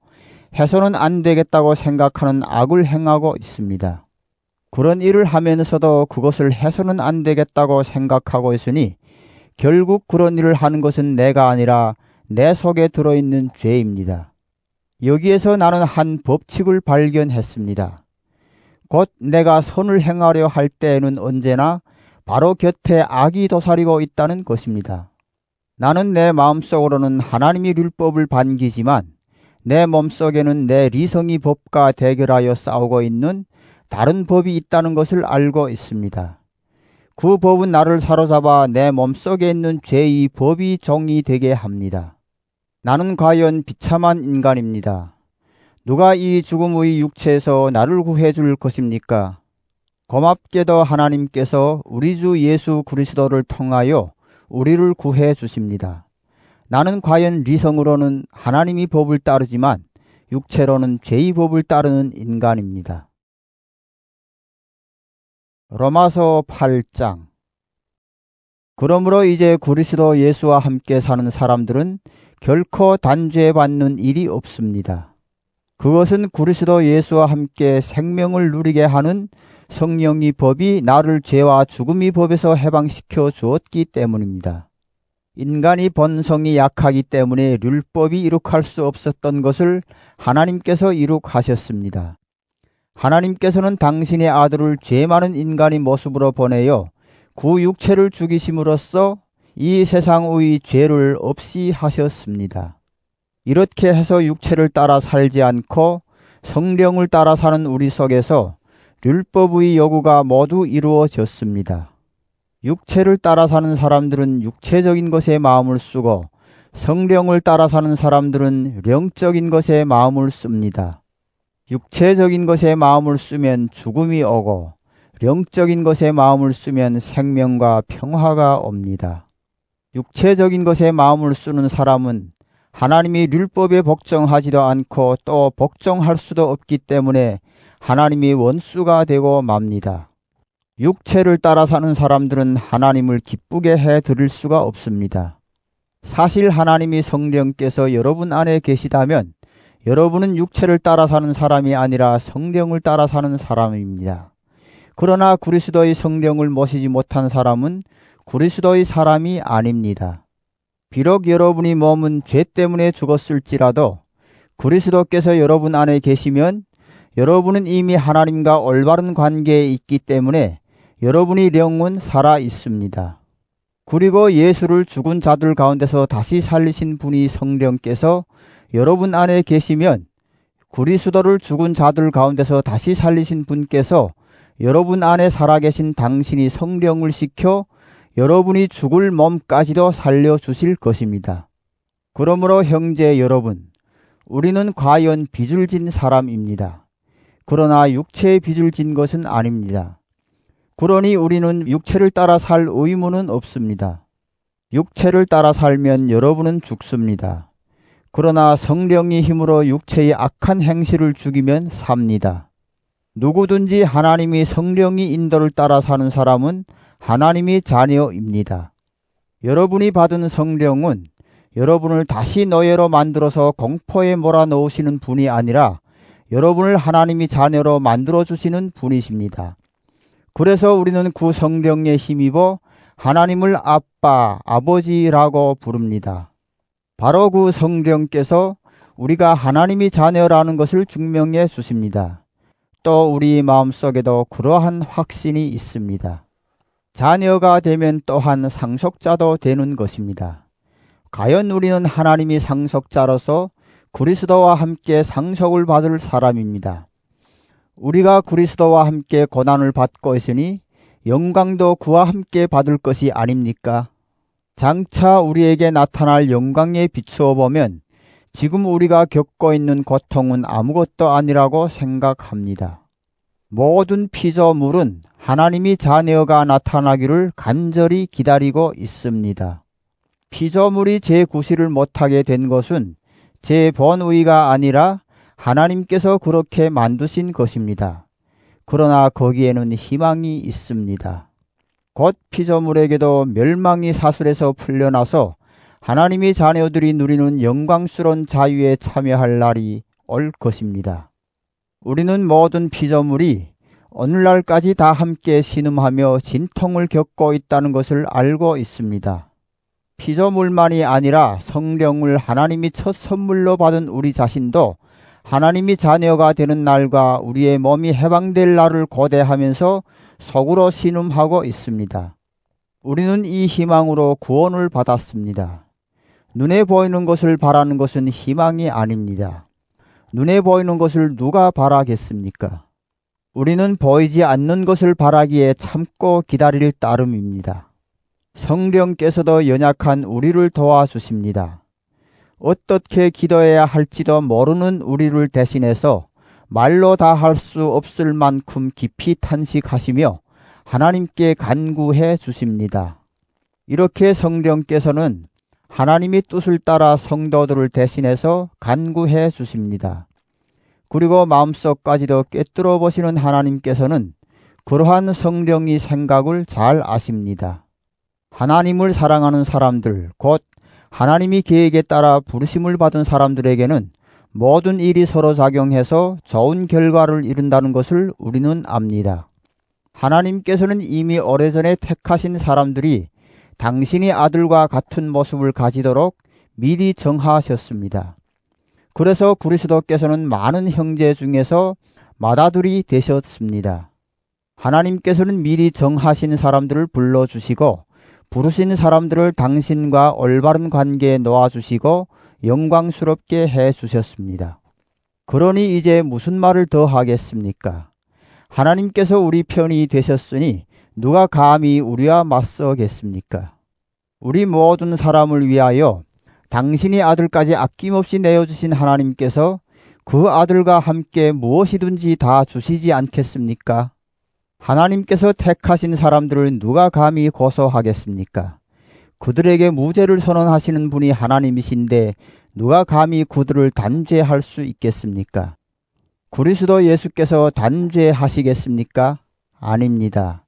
해서는 안 되겠다고 생각하는 악을 행하고 있습니다. 그런 일을 하면서도 그것을 해서는 안 되겠다고 생각하고 있으니 결국 그런 일을 하는 것은 내가 아니라 내 속에 들어있는 죄입니다. 여기에서 나는 한 법칙을 발견했습니다. 곧 내가 선을 행하려 할 때에는 언제나 바로 곁에 악이 도사리고 있다는 것입니다. 나는 내 마음속으로는 하나님의 율법을 반기지만 내 몸속에는 내 리성이 법과 대결하여 싸우고 있는 다른 법이 있다는 것을 알고 있습니다. 그 법은 나를 사로잡아 내 몸속에 있는 죄의 법이 종이 되게 합니다. 나는 과연 비참한 인간입니다. 누가 이 죽음의 육체에서 나를 구해줄 것입니까? 고맙게도 하나님께서 우리 주 예수 그리스도를 통하여 우리를 구해 주십니다. 나는 과연 리성으로는 하나님의 법을 따르지만 육체로는 죄의 법을 따르는 인간입니다. 로마서 8장. 그러므로 이제 그리스도 예수와 함께 사는 사람들은 결코 단죄받는 일이 없습니다. 그것은 그리스도 예수와 함께 생명을 누리게 하는 성령의 법이 나를 죄와 죽음의 법에서 해방시켜 주었기 때문입니다. 인간이 본성이 약하기 때문에 율법이 이룩할 수 없었던 것을 하나님께서 이룩하셨습니다. 하나님께서는 당신의 아들을 죄 많은 인간의 모습으로 보내어 그 육체를 죽이심으로써 이 세상의 죄를 없이 하셨습니다. 이렇게 해서 육체를 따라 살지 않고 성령을 따라 사는 우리 속에서 율법의 요구가 모두 이루어졌습니다. 육체를 따라 사는 사람들은 육체적인 것에 마음을 쓰고 성령을 따라 사는 사람들은 영적인 것에 마음을 씁니다. 육체적인 것에 마음을 쓰면 죽음이 오고 영적인 것에 마음을 쓰면 생명과 평화가 옵니다. 육체적인 것에 마음을 쓰는 사람은 하나님이 율법에 복종하지도 않고 또 복종할 수도 없기 때문에 하나님이 원수가 되고 맙니다. 육체를 따라 사는 사람들은 하나님을 기쁘게 해 드릴 수가 없습니다. 사실 하나님이 성령께서 여러분 안에 계시다면 여러분은 육체를 따라 사는 사람이 아니라 성령을 따라 사는 사람입니다. 그러나 그리스도의 성령을 모시지 못한 사람은 그리스도의 사람이 아닙니다. 비록 여러분의 몸은 죄 때문에 죽었을지라도 그리스도께서 여러분 안에 계시면 여러분은 이미 하나님과 올바른 관계에 있기 때문에 여러분의 영은 살아 있습니다. 그리고 예수를 죽은 자들 가운데서 다시 살리신 분이 성령께서 여러분 안에 계시면 그리스도를 죽은 자들 가운데서 다시 살리신 분께서 여러분 안에 살아계신 당신이 성령을 시켜 여러분이 죽을 몸까지도 살려주실 것입니다. 그러므로 형제 여러분, 우리는 과연 빚을 진 사람입니다. 그러나 육체에 빚을 진 것은 아닙니다. 그러니 우리는 육체를 따라 살 의무는 없습니다. 육체를 따라 살면 여러분은 죽습니다. 그러나 성령의 힘으로 육체의 악한 행실을 죽이면 삽니다. 누구든지 하나님이 성령의 인도를 따라 사는 사람은 하나님의 자녀입니다. 여러분이 받은 성령은 여러분을 다시 노예로 만들어서 공포에 몰아넣으시는 분이 아니라 여러분을 하나님의 자녀로 만들어주시는 분이십니다. 그래서 우리는 그 성령에 힘입어 하나님을 아빠, 아버지라고 부릅니다. 바로 그 성령께서 우리가 하나님의 자녀라는 것을 증명해 주십니다. 또 우리 마음속에도 그러한 확신이 있습니다. 자녀가 되면 또한 상속자도 되는 것입니다. 과연 우리는 하나님이 상속자로서 그리스도와 함께 상속을 받을 사람입니다. 우리가 그리스도와 함께 고난을 받고 있으니 영광도 그와 함께 받을 것이 아닙니까? 장차 우리에게 나타날 영광에 비추어 보면 지금 우리가 겪고 있는 고통은 아무것도 아니라고 생각합니다. 모든 피조물은 하나님이 자녀가 나타나기를 간절히 기다리고 있습니다. 피조물이 제9시를 못하게 된 것은 제 본의가 아니라 하나님께서 그렇게 만드신 것입니다. 그러나 거기에는 희망이 있습니다. 곧 피조물에게도 멸망이 사슬에서 풀려나서 하나님의 자녀들이 누리는 영광스러운 자유에 참여할 날이 올 것입니다. 우리는 모든 피조물이 오늘날까지 다 함께 신음하며 진통을 겪고 있다는 것을 알고 있습니다. 피조물만이 아니라 성령을 하나님이 첫 선물로 받은 우리 자신도 하나님이 자녀가 되는 날과 우리의 몸이 해방될 날을 고대하면서 속으로 신음하고 있습니다. 우리는 이 희망으로 구원을 받았습니다. 눈에 보이는 것을 바라는 것은 희망이 아닙니다. 눈에 보이는 것을 누가 바라겠습니까? 우리는 보이지 않는 것을 바라기에 참고 기다릴 따름입니다. 성령께서도 연약한 우리를 도와주십니다. 어떻게 기도해야 할지도 모르는 우리를 대신해서 말로 다 할 수 없을 만큼 깊이 탄식하시며 하나님께 간구해 주십니다. 이렇게 성령께서는 하나님의 뜻을 따라 성도들을 대신해서 간구해 주십니다. 그리고 마음속까지도 꿰뚫어 보시는 하나님께서는 그러한 성령의 생각을 잘 아십니다. 하나님을 사랑하는 사람들, 곧 하나님의 계획에 따라 부르심을 받은 사람들에게는 모든 일이 서로 작용해서 좋은 결과를 이룬다는 것을 우리는 압니다. 하나님께서는 이미 오래전에 택하신 사람들이 당신의 아들과 같은 모습을 가지도록 미리 정하셨습니다. 그래서 그리스도께서는 많은 형제 중에서 맏아들이 되셨습니다. 하나님께서는 미리 정하신 사람들을 불러주시고 부르신 사람들을 당신과 올바른 관계에 놓아주시고 영광스럽게 해주셨습니다. 그러니 이제 무슨 말을 더 하겠습니까? 하나님께서 우리 편이 되셨으니 누가 감히 우리와 맞서겠습니까? 우리 모든 사람을 위하여 당신의 아들까지 아낌없이 내어주신 하나님께서 그 아들과 함께 무엇이든지 다 주시지 않겠습니까? 하나님께서 택하신 사람들을 누가 감히 고소하겠습니까? 그들에게 무죄를 선언하시는 분이 하나님이신데 누가 감히 그들을 단죄할 수 있겠습니까? 그리스도 예수께서 단죄하시겠습니까? 아닙니다.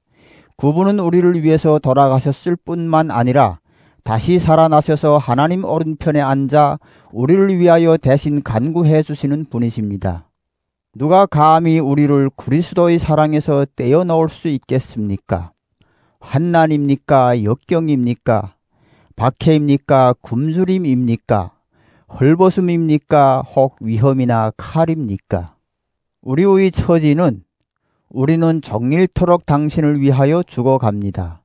그분은 우리를 위해서 돌아가셨을 뿐만 아니라 다시 살아나셔서 하나님 오른편에 앉아 우리를 위하여 대신 간구해 주시는 분이십니다. 누가 감히 우리를 그리스도의 사랑에서 떼어놓을 수 있겠습니까? 환난입니까? 역경입니까? 박해입니까? 굶주림입니까? 헐벗음입니까? 혹 위험이나 칼입니까? 우리의 처지는 우리는 종일토록 당신을 위하여 죽어갑니다.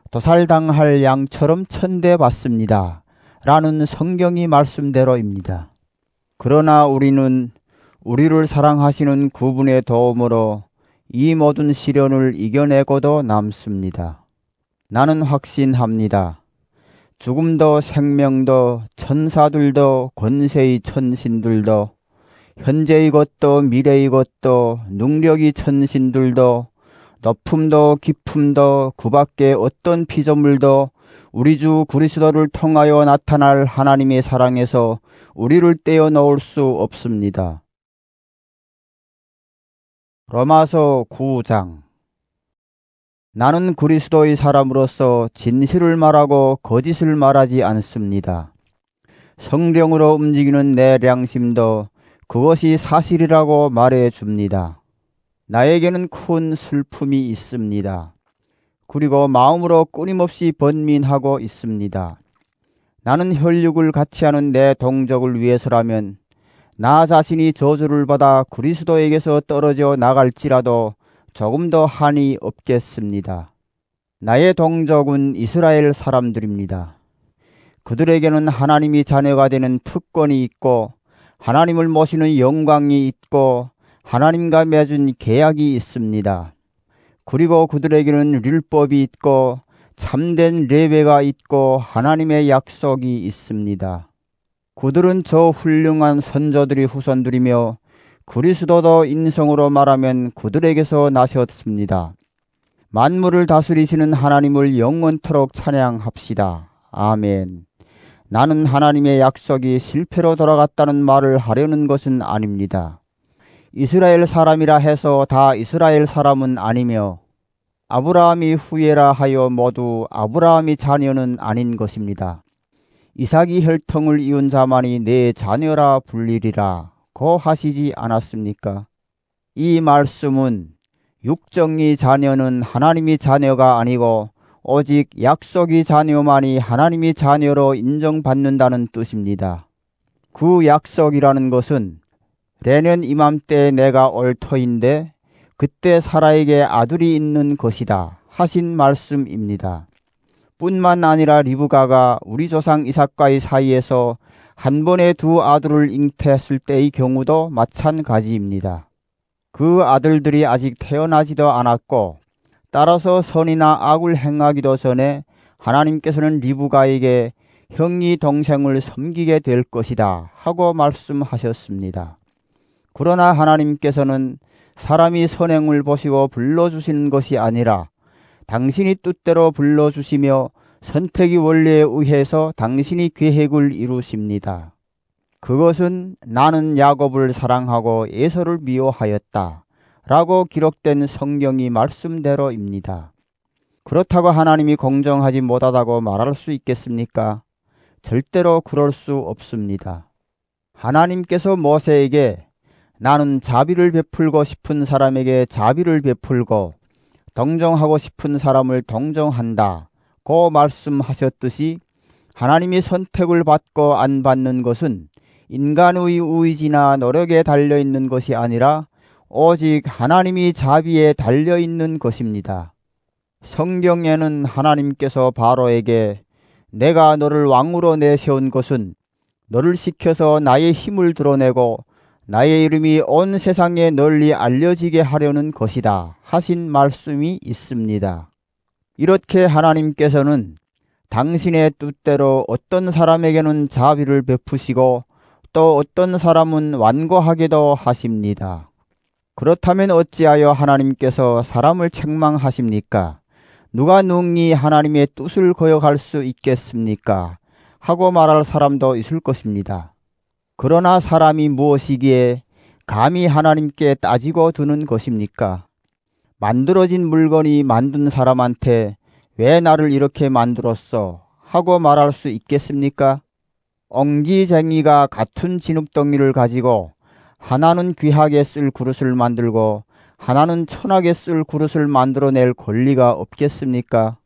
도살당할 양처럼 천대받습니다. 라는 성경의 말씀대로입니다. 그러나 우리는 우리를 사랑하시는 그분의 도움으로 이 모든 시련을 이겨내고도 남습니다. 나는 확신합니다. 죽음도 생명도 천사들도 권세의 천신들도 현재의 것도 미래의 것도 능력의 천신들도 높음도 깊음도 그 밖에 어떤 피조물도 우리 주 그리스도를 통하여 나타날 하나님의 사랑에서 우리를 떼어놓을 수 없습니다. 로마서 9장. 나는 그리스도의 사람으로서 진실을 말하고 거짓을 말하지 않습니다. 성령으로 움직이는 내良심도 그것이 사실이라고 말해 줍니다. 나에게는 큰 슬픔이 있습니다. 그리고 마음으로 끊임없이 번민하고 있습니다. 나는 혈육을 같이 하는 내 동족을 위해서라면 나 자신이 저주를 받아 그리스도에게서 떨어져 나갈지라도 조금 더 한이 없겠습니다. 나의 동족은 이스라엘 사람들입니다. 그들에게는 하나님이 자녀가 되는 특권이 있고 하나님을 모시는 영광이 있고 하나님과 맺은 계약이 있습니다. 그리고 그들에게는 율법이 있고 참된 레위가 있고 하나님의 약속이 있습니다. 그들은 저 훌륭한 선조들이 후손들이며 그리스도도 인성으로 말하면 그들에게서 나셨습니다. 만물을 다스리시는 하나님을 영원토록 찬양합시다. 아멘. 나는 하나님의 약속이 실패로 돌아갔다는 말을 하려는 것은 아닙니다. 이스라엘 사람이라 해서 다 이스라엘 사람은 아니며 아브라함이 후예라 하여 모두 아브라함이 자녀는 아닌 것입니다. 이삭이 혈통을 이은 자만이 내 자녀라 불리리라 고 하시지 않았습니까? 이 말씀은 육정이 자녀는 하나님이 자녀가 아니고 오직 약속이 자녀만이 하나님이 자녀로 인정받는다는 뜻입니다. 그 약속이라는 것은 내년 이맘때 내가 올 터인데 그때 사라에게 아들이 있는 것이다 하신 말씀입니다. 뿐만 아니라 리브가가 우리 조상 이삭과의 사이에서 한 번에 두 아들을 잉태했을 때의 경우도 마찬가지입니다. 그 아들들이 아직 태어나지도 않았고 따라서 선이나 악을 행하기도 전에 하나님께서는 리브가에게 형이 동생을 섬기게 될 것이다 하고 말씀하셨습니다. 그러나 하나님께서는 사람이 선행을 보시고 불러주시는 것이 아니라 당신이 뜻대로 불러주시며 선택의 원리에 의해서 당신이 계획을 이루십니다. 그것은 나는 야곱을 사랑하고 에서를 미워하였다 라고 기록된 성경의 말씀대로입니다. 그렇다고 하나님이 공정하지 못하다고 말할 수 있겠습니까? 절대로 그럴 수 없습니다. 하나님께서 모세에게 나는 자비를 베풀고 싶은 사람에게 자비를 베풀고 동정하고 싶은 사람을 동정한다 고 말씀하셨듯이 하나님이 선택을 받고 안 받는 것은 인간의 의지나 노력에 달려있는 것이 아니라 오직 하나님이 자비에 달려있는 것입니다. 성경에는 하나님께서 바로에게 내가 너를 왕으로 내세운 것은 너를 시켜서 나의 힘을 드러내고 나의 이름이 온 세상에 널리 알려지게 하려는 것이다 하신 말씀이 있습니다. 이렇게 하나님께서는 당신의 뜻대로 어떤 사람에게는 자비를 베푸시고 또 어떤 사람은 완고하게도 하십니다. 그렇다면 어찌하여 하나님께서 사람을 책망하십니까? 누가 능히 하나님의 뜻을 거역할 수 있겠습니까? 하고 말할 사람도 있을 것입니다. 그러나 사람이 무엇이기에 감히 하나님께 따지고 두는 것입니까? 만들어진 물건이 만든 사람한테 왜 나를 이렇게 만들었어? 하고 말할 수 있겠습니까? 옹기쟁이가 같은 진흙덩이를 가지고 하나는 귀하게 쓸 그릇을 만들고 하나는 천하게 쓸 그릇을 만들어낼 권리가 없겠습니까?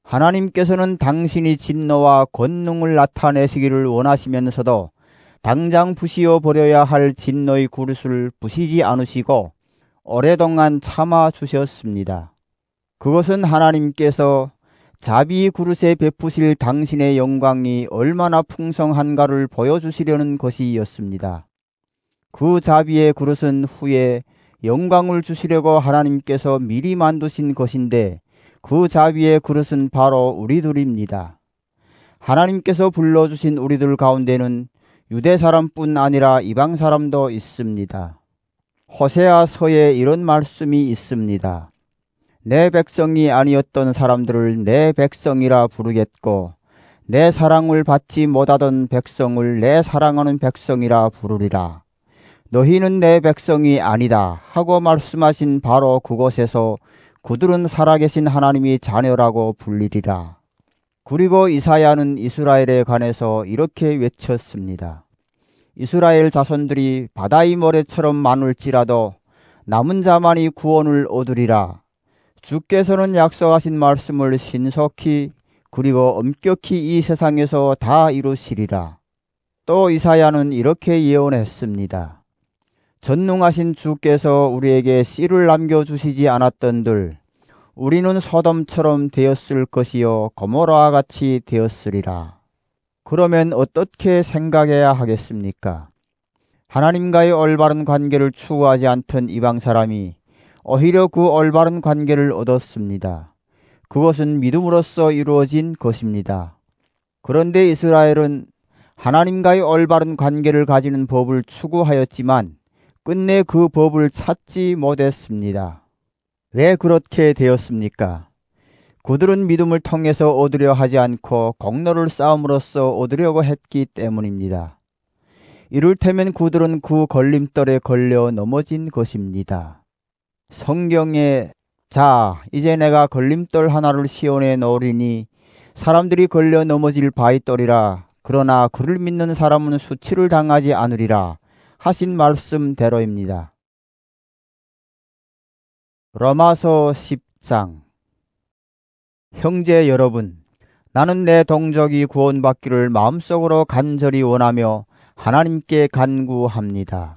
하나님께서는 당신이 진노와 권능을 나타내시기를 원하시면서도 당장 부시어 버려야 할 진노의 그릇을 부시지 않으시고 오랫동안 참아 주셨습니다. 그것은 하나님께서 자비 그릇에 베푸실 당신의 영광이 얼마나 풍성한가를 보여주시려는 것이었습니다. 그 자비의 그릇은 후에 영광을 주시려고 하나님께서 미리 만드신 것인데 그 자비의 그릇은 바로 우리들입니다. 하나님께서 불러주신 우리들 가운데는 유대 사람뿐 아니라 이방 사람도 있습니다. 호세아서에 이런 말씀이 있습니다. 내 백성이 아니었던 사람들을 내 백성이라 부르겠고 내 사랑을 받지 못하던 백성을 내 사랑하는 백성이라 부르리라. 너희는 내 백성이 아니다 하고 말씀하신 바로 그곳에서 그들은 살아계신 하나님이 자녀라고 불리리라. 그리고 이사야는 이스라엘에 관해서 이렇게 외쳤습니다. 이스라엘 자손들이 바다의 모래처럼 많을지라도 남은 자만이 구원을 얻으리라. 주께서는 약속하신 말씀을 신속히 그리고 엄격히 이 세상에서 다 이루시리라. 또 이사야는 이렇게 예언했습니다. 전능하신 주께서 우리에게 씨를 남겨주시지 않았던들 우리는 소돔처럼 되었을 것이요 고모라와 같이 되었으리라. 그러면 어떻게 생각해야 하겠습니까? 하나님과의 올바른 관계를 추구하지 않던 이방 사람이 오히려 그 올바른 관계를 얻었습니다. 그것은 믿음으로써 이루어진 것입니다. 그런데 이스라엘은 하나님과의 올바른 관계를 가지는 법을 추구하였지만 끝내 그 법을 찾지 못했습니다. 왜 그렇게 되었습니까? 그들은 믿음을 통해서 얻으려 하지 않고 공로를 쌓음으로써 얻으려고 했기 때문입니다. 이를테면 그들은 그 걸림돌에 걸려 넘어진 것입니다. 성경에 자, 이제 내가 걸림돌 하나를 시온에 놓으리니 사람들이 걸려 넘어질 바위돌이라. 그러나 그를 믿는 사람은 수치를 당하지 않으리라 하신 말씀대로입니다. 로마서 10장. 형제 여러분, 나는 내 동족이 구원받기를 마음속으로 간절히 원하며 하나님께 간구합니다.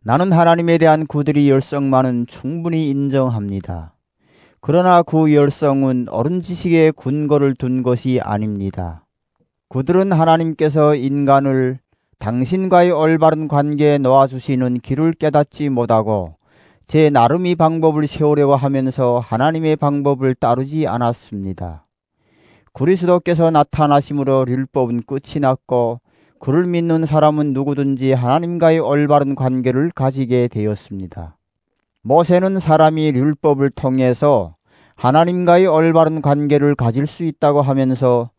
나는 하나님에 대한 그들의 열성만은 충분히 인정합니다. 그러나 그 열성은 옳은 지식에 근거를 둔 것이 아닙니다. 그들은 하나님께서 인간을 당신과의 올바른 관계에 놓아주시는 길을 깨닫지 못하고 제 나름의 방법을 세우려고 하면서 하나님의 방법을 따르지 않았습니다. 그리스도께서 나타나심으로 율법은 끝이 났고 그를 믿는 사람은 누구든지 하나님과의 올바른 관계를 가지게 되었습니다. 모세는 사람이 율법을 통해서 하나님과의 올바른 관계를 가질 수 있다고 하면서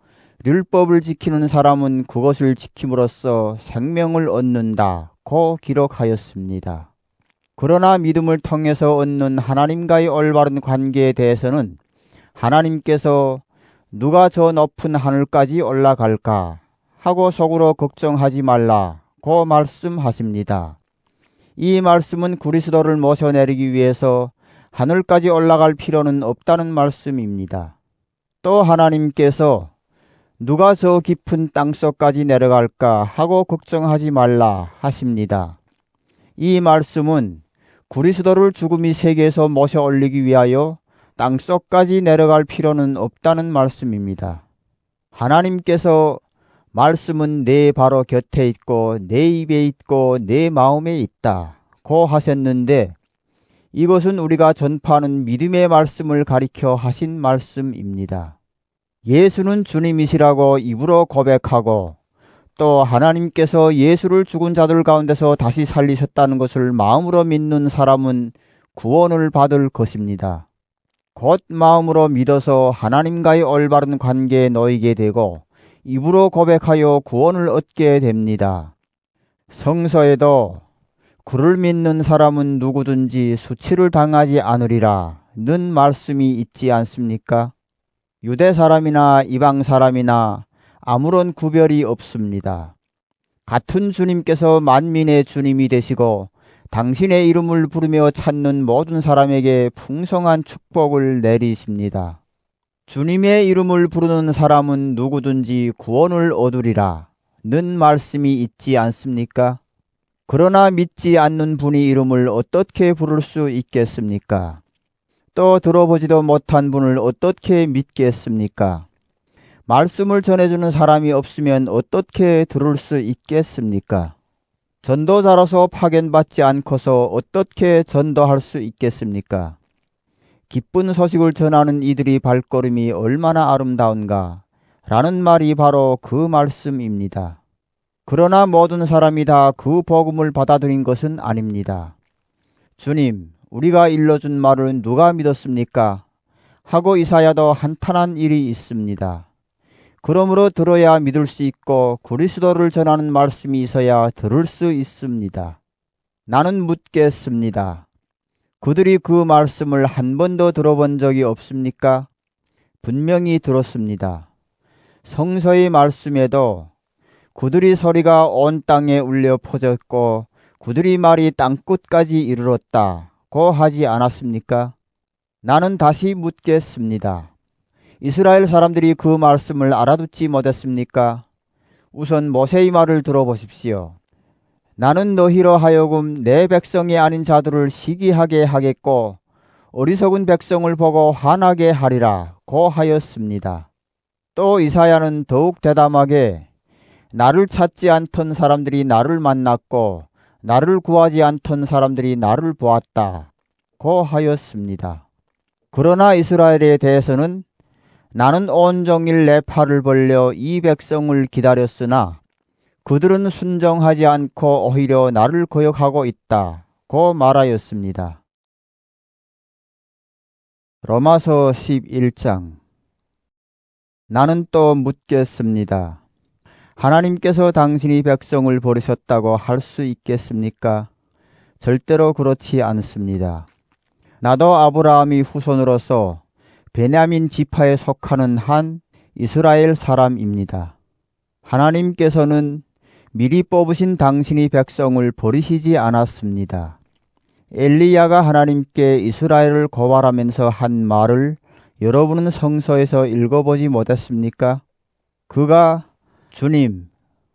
율법을 지키는 사람은 그것을 지킴으로써 생명을 얻는다고 기록하였습니다. 그러나 믿음을 통해서 얻는 하나님과의 올바른 관계에 대해서는 하나님께서 누가 저 높은 하늘까지 올라갈까 하고 속으로 걱정하지 말라고 말씀하십니다. 이 말씀은 그리스도를 모셔내리기 위해서 하늘까지 올라갈 필요는 없다는 말씀입니다. 또 하나님께서 누가 저 깊은 땅속까지 내려갈까 하고 걱정하지 말라 하십니다. 이 말씀은 그리스도를 죽음의 세계에서 모셔 올리기 위하여 땅속까지 내려갈 필요는 없다는 말씀입니다. 하나님께서 말씀은 내 바로 곁에 있고 내 입에 있고 내 마음에 있다고 하셨는데 이것은 우리가 전파하는 믿음의 말씀을 가리켜 하신 말씀입니다. 예수는 주님이시라고 입으로 고백하고 또 하나님께서 예수를 죽은 자들 가운데서 다시 살리셨다는 것을 마음으로 믿는 사람은 구원을 받을 것입니다. 곧 마음으로 믿어서 하나님과의 올바른 관계에 놓이게 되고 입으로 고백하여 구원을 얻게 됩니다. 성서에도 그를 믿는 사람은 누구든지 수치를 당하지 않으리라 는 말씀이 있지 않습니까? 유대 사람이나 이방 사람이나 아무런 구별이 없습니다. 같은 주님께서 만민의 주님이 되시고 당신의 이름을 부르며 찾는 모든 사람에게 풍성한 축복을 내리십니다. 주님의 이름을 부르는 사람은 누구든지 구원을 얻으리라 는 말씀이 있지 않습니까? 그러나 믿지 않는 분의 이름을 어떻게 부를 수 있겠습니까? 또 들어보지도 못한 분을 어떻게 믿겠습니까? 말씀을 전해주는 사람이 없으면 어떻게 들을 수 있겠습니까? 전도자로서 파견받지 않고서 어떻게 전도할 수 있겠습니까? 기쁜 소식을 전하는 이들의 발걸음이 얼마나 아름다운가 라는 말이 바로 그 말씀입니다. 그러나 모든 사람이 다 그 복음을 받아들인 것은 아닙니다. 주님, 우리가 일러준 말을 누가 믿었습니까? 하고 이사야도 한탄한 일이 있습니다. 그러므로 들어야 믿을 수 있고 그리스도를 전하는 말씀이 있어야 들을 수 있습니다. 나는 묻겠습니다. 그들이 그 말씀을 한 번도 들어본 적이 없습니까? 분명히 들었습니다. 성서의 말씀에도 그들의 소리가 온 땅에 울려 퍼졌고 그들의 말이 땅끝까지 이르렀다고 하지 않았습니까? 나는 다시 묻겠습니다. 이스라엘 사람들이 그 말씀을 알아듣지 못했습니까? 우선 모세의 말을 들어보십시오. 나는 너희로 하여금 내 백성이 아닌 자들을 시기하게 하겠고 어리석은 백성을 보고 화나게 하리라 고 하였습니다. 또 이사야는 더욱 대담하게 나를 찾지 않던 사람들이 나를 만났고 나를 구하지 않던 사람들이 나를 보았다 고 하였습니다. 그러나 이스라엘에 대해서는 나는 온종일 내 팔을 벌려 이 백성을 기다렸으나 그들은 순종하지 않고 오히려 나를 거역하고 있다 고 말하였습니다. 로마서 11장. 나는 또 묻겠습니다. 하나님께서 당신이 백성을 버리셨다고 할 수 있겠습니까? 절대로 그렇지 않습니다. 나도 아브라함이 후손으로서 베냐민 지파에 속하는 한 이스라엘 사람입니다. 하나님께서는 미리 뽑으신 당신이 백성을 버리시지 않았습니다. 엘리야가 하나님께 이스라엘을 고발하면서 한 말을 여러분은 성서에서 읽어보지 못했습니까? 그가 주님,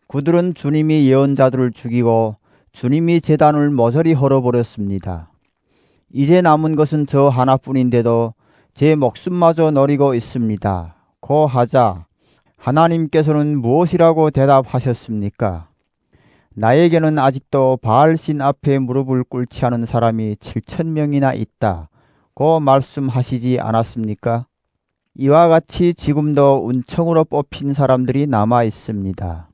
그들은 주님이 예언자들을 죽이고 주님이 제단을 모조리 헐어버렸습니다. 이제 남은 것은 저 하나뿐인데도 제 목숨마저 노리고 있습니다. 고 하자 하나님께서는 무엇이라고 대답하셨습니까? 나에게는 아직도 바알신 앞에 무릎을 꿇지 않은 사람이 7,000명이나 있다 고 말씀하시지 않았습니까? 이와 같이 지금도 은총으로 뽑힌 사람들이 남아 있습니다.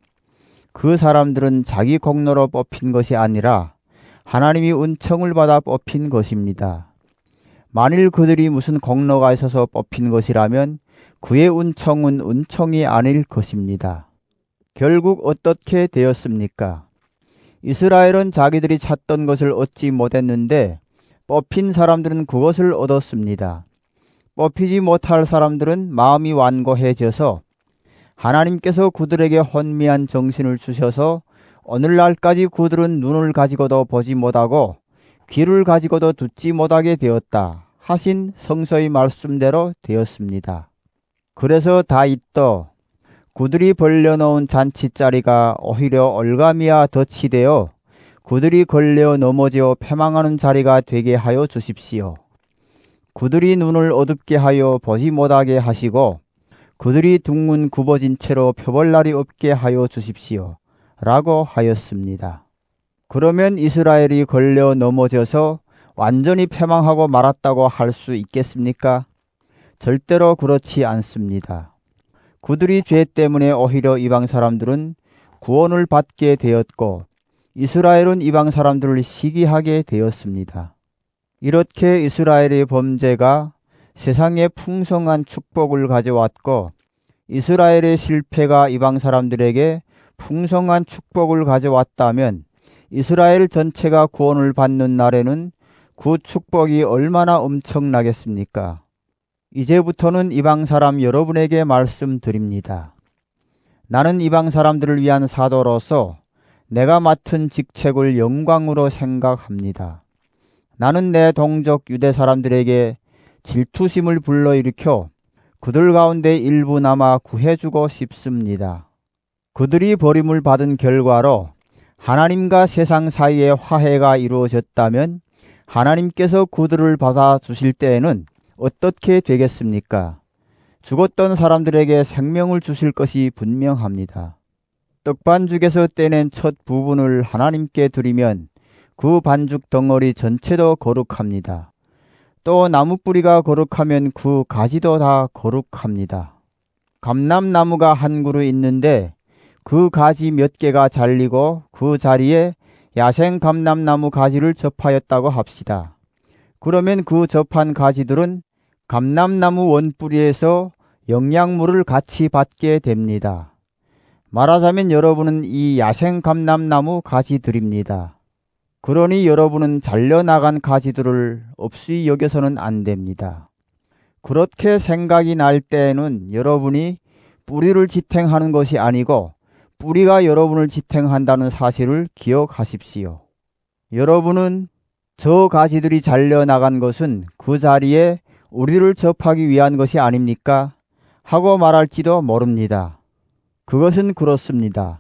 그 사람들은 자기 공로로 뽑힌 것이 아니라 하나님이 은총을 받아 뽑힌 것입니다. 만일 그들이 무슨 공로가 있어서 뽑힌 것이라면 그의 은총은 은총이 아닐 것입니다. 결국 어떻게 되었습니까? 이스라엘은 자기들이 찾던 것을 얻지 못했는데 뽑힌 사람들은 그것을 얻었습니다. 뽑히지 못할 사람들은 마음이 완고해져서 하나님께서 그들에게 혼미한 정신을 주셔서 오늘날까지 그들은 눈을 가지고도 보지 못하고 귀를 가지고도 듣지 못하게 되었다 하신 성서의 말씀대로 되었습니다. 그래서 다윗도 그들이 벌려놓은 잔치자리가 오히려 올가미와 덫이 되어 그들이 걸려 넘어져 패망하는 자리가 되게 하여 주십시오. 그들이 눈을 어둡게 하여 보지 못하게 하시고 그들이 둥근 굽어진 채로 펴볼 날이 없게 하여 주십시오. 라고 하였습니다. 그러면 이스라엘이 걸려 넘어져서 완전히 패망하고 말았다고 할 수 있겠습니까? 절대로 그렇지 않습니다. 그들이 죄 때문에 오히려 이방 사람들은 구원을 받게 되었고 이스라엘은 이방 사람들을 시기하게 되었습니다. 이렇게 이스라엘의 범죄가 세상에 풍성한 축복을 가져왔고 이스라엘의 실패가 이방 사람들에게 풍성한 축복을 가져왔다면 이스라엘 전체가 구원을 받는 날에는 그 축복이 얼마나 엄청나겠습니까? 이제부터는 이방 사람 여러분에게 말씀드립니다. 나는 이방 사람들을 위한 사도로서 내가 맡은 직책을 영광으로 생각합니다. 나는 내 동족 유대 사람들에게 질투심을 불러일으켜 그들 가운데 일부나마 구해주고 싶습니다. 그들이 버림을 받은 결과로 하나님과 세상 사이에 화해가 이루어졌다면 하나님께서 그들을 받아주실 때에는 어떻게 되겠습니까? 죽었던 사람들에게 생명을 주실 것이 분명합니다. 떡반죽에서 떼낸 첫 부분을 하나님께 드리면 그 반죽 덩어리 전체도 거룩합니다. 또 나무 뿌리가 거룩하면 그 가지도 다 거룩합니다. 감람나무가 한 그루 있는데 그 가지 몇 개가 잘리고 그 자리에 야생 감람나무 가지를 접하였다고 합시다. 그러면 그 접한 가지들은 감람나무 원뿌리에서 영양물을 같이 받게 됩니다. 말하자면 여러분은 이 야생 감람나무 가지들입니다. 그러니 여러분은 잘려나간 가지들을 없이 여겨서는 안 됩니다. 그렇게 생각이 날 때에는 여러분이 뿌리를 지탱하는 것이 아니고 뿌리가 여러분을 지탱한다는 사실을 기억하십시오. 여러분은 저 가지들이 잘려나간 것은 그 자리에 우리를 접하기 위한 것이 아닙니까? 하고 말할지도 모릅니다. 그것은 그렇습니다.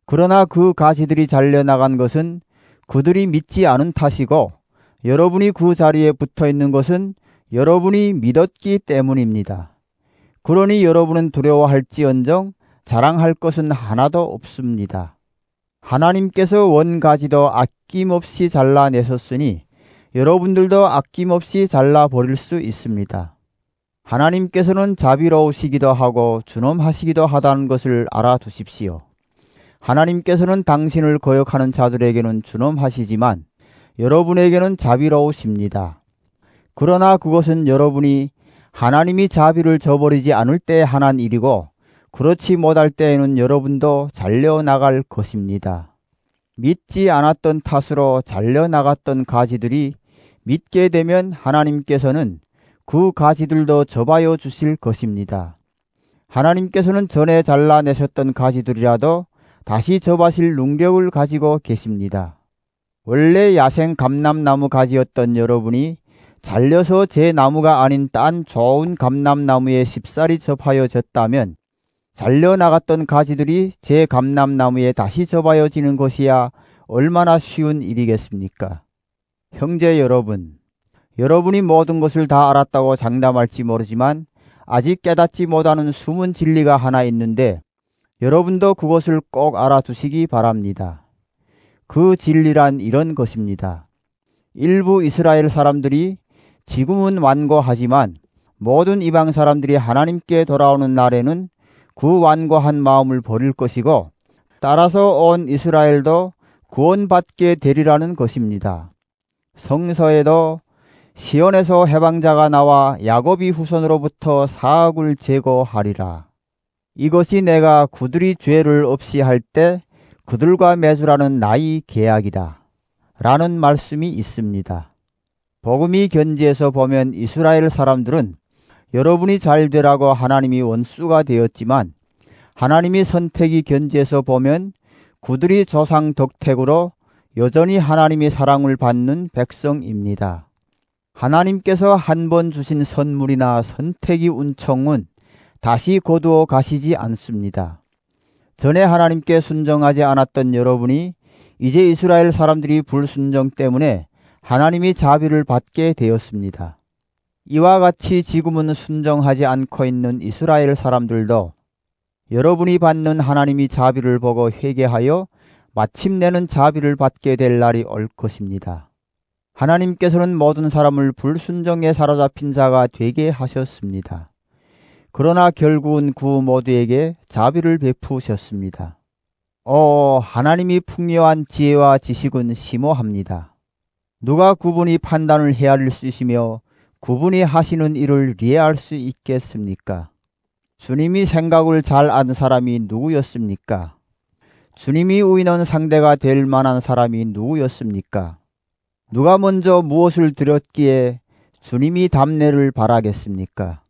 그러나 그 가지들이 잘려나간 것은 그들이 믿지 않은 탓이고 여러분이 그 자리에 붙어 있는 것은 여러분이 믿었기 때문입니다. 그러니 여러분은 두려워할지언정 자랑할 것은 하나도 없습니다. 하나님께서 원가지도 아낌없이 잘라내셨으니 여러분들도 아낌없이 잘라버릴 수 있습니다. 하나님께서는 자비로우시기도 하고 준엄하시기도 하다는 것을 알아두십시오. 하나님께서는 당신을 거역하는 자들에게는 준엄하시지만 여러분에게는 자비로우십니다. 그러나 그것은 여러분이 하나님이 자비를 저버리지 않을 때 하는 일이고 그렇지 못할 때에는 여러분도 잘려나갈 것입니다. 믿지 않았던 탓으로 잘려나갔던 가지들이 믿게 되면 하나님께서는 그 가지들도 접하여 주실 것입니다. 하나님께서는 전에 잘라내셨던 가지들이라도 다시 접하실 능력을 가지고 계십니다. 원래 야생 감람나무 가지였던 여러분이 잘려서 제 나무가 아닌 딴 좋은 감람나무에 쉽사리 접하여졌다면 잘려나갔던 가지들이 제 감람나무에 다시 접하여지는 것이야 얼마나 쉬운 일이겠습니까? 형제 여러분, 여러분이 모든 것을 다 알았다고 장담할지 모르지만 아직 깨닫지 못하는 숨은 진리가 하나 있는데 여러분도 그것을 꼭 알아두시기 바랍니다. 그 진리란 이런 것입니다. 일부 이스라엘 사람들이 지금은 완고하지만 모든 이방 사람들이 하나님께 돌아오는 날에는 그 완고한 마음을 버릴 것이고 따라서 온 이스라엘도 구원받게 되리라는 것입니다. 성서에도 시온에서 해방자가 나와 야곱이 후손으로부터 사악을 제거하리라. 이것이 내가 그들이 죄를 없이 할 때 그들과 맺으라는 나의 계약이다. 라는 말씀이 있습니다. 복음이 견지에서 보면 이스라엘 사람들은 여러분이 잘 되라고 하나님이 원수가 되었지만 하나님이 선택이 견지에서 보면 그들이 조상 덕택으로 여전히 하나님의 사랑을 받는 백성입니다. 하나님께서 한 번 주신 선물이나 선택이 운총은 다시 거두어 가시지 않습니다. 전에 하나님께 순종하지 않았던 여러분이 이제 이스라엘 사람들이 불순종 때문에 하나님이 자비를 받게 되었습니다. 이와 같이 지금은 순종하지 않고 있는 이스라엘 사람들도 여러분이 받는 하나님이 자비를 보고 회개하여 마침내는 자비를 받게 될 날이 올 것입니다. 하나님께서는 모든 사람을 불순종에 사로잡힌 자가 되게 하셨습니다. 그러나 결국은 그 모두에게 자비를 베푸셨습니다. 하나님이 풍요한 지혜와 지식은 심오합니다. 누가 그분이 판단을 헤아릴 수 있으며 그분이 하시는 일을 이해할 수 있겠습니까? 주님이 생각을 잘 아는 사람이 누구였습니까? 주님이 의논 상대가 될 만한 사람이 누구였습니까? 누가 먼저 무엇을 드렸기에 주님이 답례를 바라겠습니까?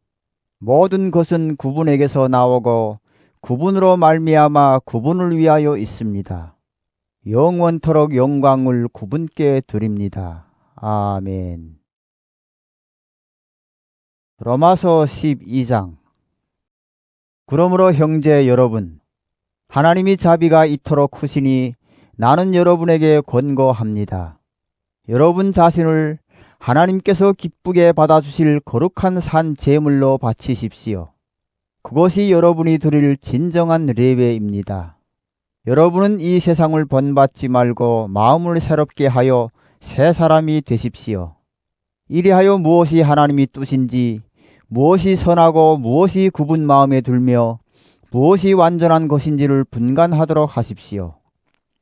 모든 것은 그분에게서 나오고 그분으로 말미암아 그분을 위하여 있습니다. 영원토록 영광을 그분께 드립니다. 아멘. 로마서 12장. 그러므로 형제 여러분, 하나님이 자비가 이토록 크시니 나는 여러분에게 권고합니다. 여러분 자신을 하나님께서 기쁘게 받아주실 거룩한 산 제물로 바치십시오. 그것이 여러분이 드릴 진정한 예배입니다. 여러분은 이 세상을 본받지 말고 마음을 새롭게 하여 새 사람이 되십시오. 이리하여 무엇이 하나님이 뜻인지, 무엇이 선하고 무엇이 굽은 마음에 들며 무엇이 완전한 것인지를 분간하도록 하십시오.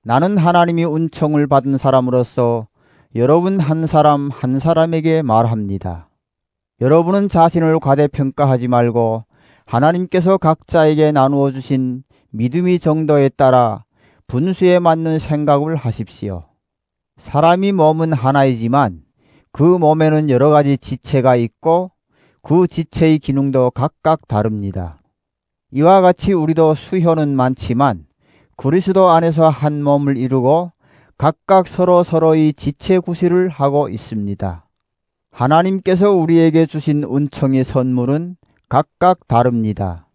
나는 하나님이 은총을 받은 사람으로서 여러분 한 사람 한 사람에게 말합니다. 여러분은 자신을 과대평가하지 말고 하나님께서 각자에게 나누어 주신 믿음의 정도에 따라 분수에 맞는 생각을 하십시오. 사람이 몸은 하나이지만 그 몸에는 여러 가지 지체가 있고 그 지체의 기능도 각각 다릅니다. 이와 같이 우리도 수효는 많지만 그리스도 안에서 한 몸을 이루고 각각 서로의 지체 구실을 하고 있습니다. 하나님께서 우리에게 주신 은총의 선물은 각각 다릅니다.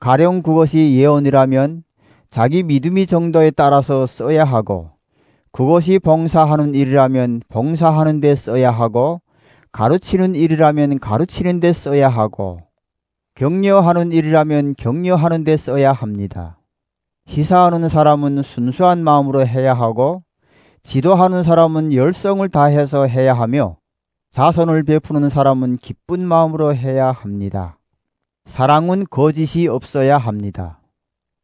가령 그것이 예언이라면 자기 믿음의 정도에 따라서 써야 하고 그것이 봉사하는 일이라면 봉사하는 데 써야 하고 가르치는 일이라면 가르치는 데 써야 하고 격려하는 일이라면 격려하는 데 써야 합니다. 희사하는 사람은 순수한 마음으로 해야 하고 지도하는 사람은 열성을 다해서 해야 하며 자선을 베푸는 사람은 기쁜 마음으로 해야 합니다. 사랑은 거짓이 없어야 합니다.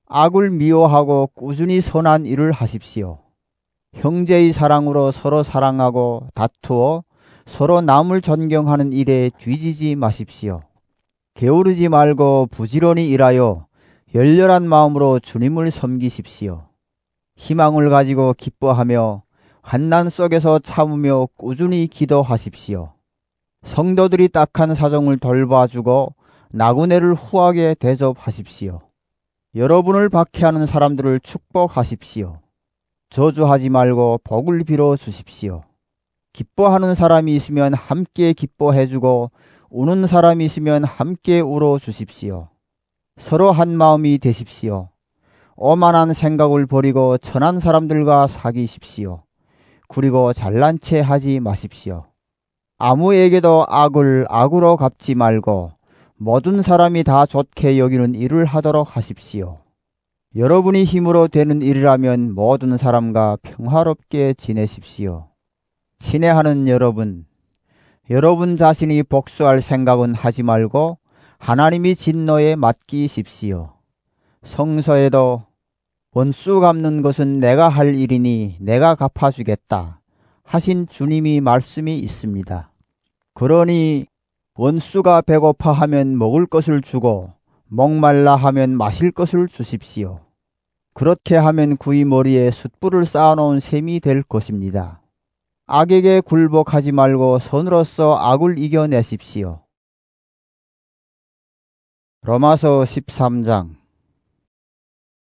악을 미워하고 꾸준히 선한 일을 하십시오. 형제의 사랑으로 서로 사랑하고 다투어 서로 남을 존경하는 일에 뒤지지 마십시오. 게으르지 말고 부지런히 일하여 열렬한 마음으로 주님을 섬기십시오. 희망을 가지고 기뻐하며 환난 속에서 참으며 꾸준히 기도하십시오. 성도들이 딱한 사정을 돌봐주고 나그네를 후하게 대접하십시오. 여러분을 박해하는 사람들을 축복하십시오. 저주하지 말고 복을 빌어 주십시오. 기뻐하는 사람이 있으면 함께 기뻐해주고 우는 사람이 있으면 함께 울어 주십시오. 서로 한 마음이 되십시오. 오만한 생각을 버리고 천한 사람들과 사귀십시오. 그리고 잘난 체 하지 마십시오. 아무에게도 악을 악으로 갚지 말고 모든 사람이 다 좋게 여기는 일을 하도록 하십시오. 여러분이 힘으로 되는 일이라면 모든 사람과 평화롭게 지내십시오. 친애하는 여러분, 여러분 자신이 복수할 생각은 하지 말고 하나님이 진노에 맡기십시오. 성서에도 원수 갚는 것은 내가 할 일이니 내가 갚아주겠다 하신 주님이 말씀이 있습니다. 그러니 원수가 배고파하면 먹을 것을 주고 목말라 하면 마실 것을 주십시오. 그렇게 하면 그의 머리에 숯불을 쌓아놓은 셈이 될 것입니다. 악에게 굴복하지 말고 선으로서 악을 이겨내십시오. 로마서 13장.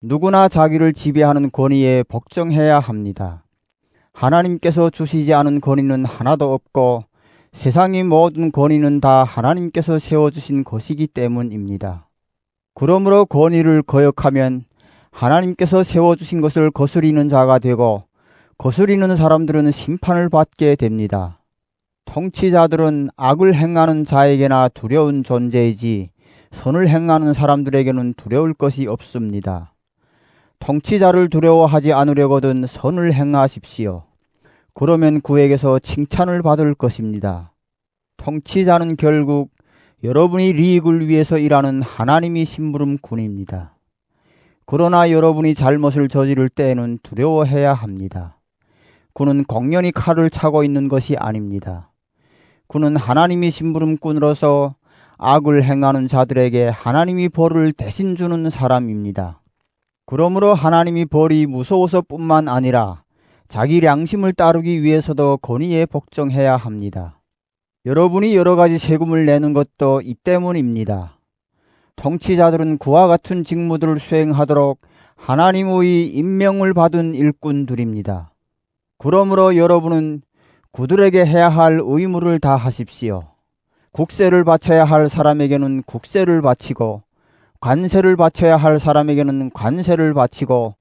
누구나 자기를 지배하는 권위에 복종해야 합니다. 하나님께서 주시지 않은 권위는 하나도 없고 세상의 모든 권위는 다 하나님께서 세워주신 것이기 때문입니다. 그러므로 권위를 거역하면 하나님께서 세워주신 것을 거스리는 자가 되고 거스리는 사람들은 심판을 받게 됩니다. 통치자들은 악을 행하는 자에게나 두려운 존재이지 선을 행하는 사람들에게는 두려울 것이 없습니다. 통치자를 두려워하지 않으려거든 선을 행하십시오. 그러면 그에게서 칭찬을 받을 것입니다. 통치자는 결국 여러분이 리익을 위해서 일하는 하나님이 심부름 군입니다. 그러나 여러분이 잘못을 저지를 때에는 두려워해야 합니다. 그는 공연히 칼을 차고 있는 것이 아닙니다. 그는 하나님이 심부름꾼으로서 악을 행하는 자들에게 하나님이 벌을 대신 주는 사람입니다. 그러므로 하나님이 벌이 무서워서 뿐만 아니라 자기 양심을 따르기 위해서도 권위에 복종해야 합니다. 여러분이 여러 가지 세금을 내는 것도 이 때문입니다. 통치자들은 그와 같은 직무들을 수행하도록 하나님의 임명을 받은 일꾼들입니다. 그러므로 여러분은 그들에게 해야 할 의무를 다 하십시오. 국세를 바쳐야 할 사람에게는 국세를 바치고 관세를 바쳐야 할 사람에게는 관세를 바치고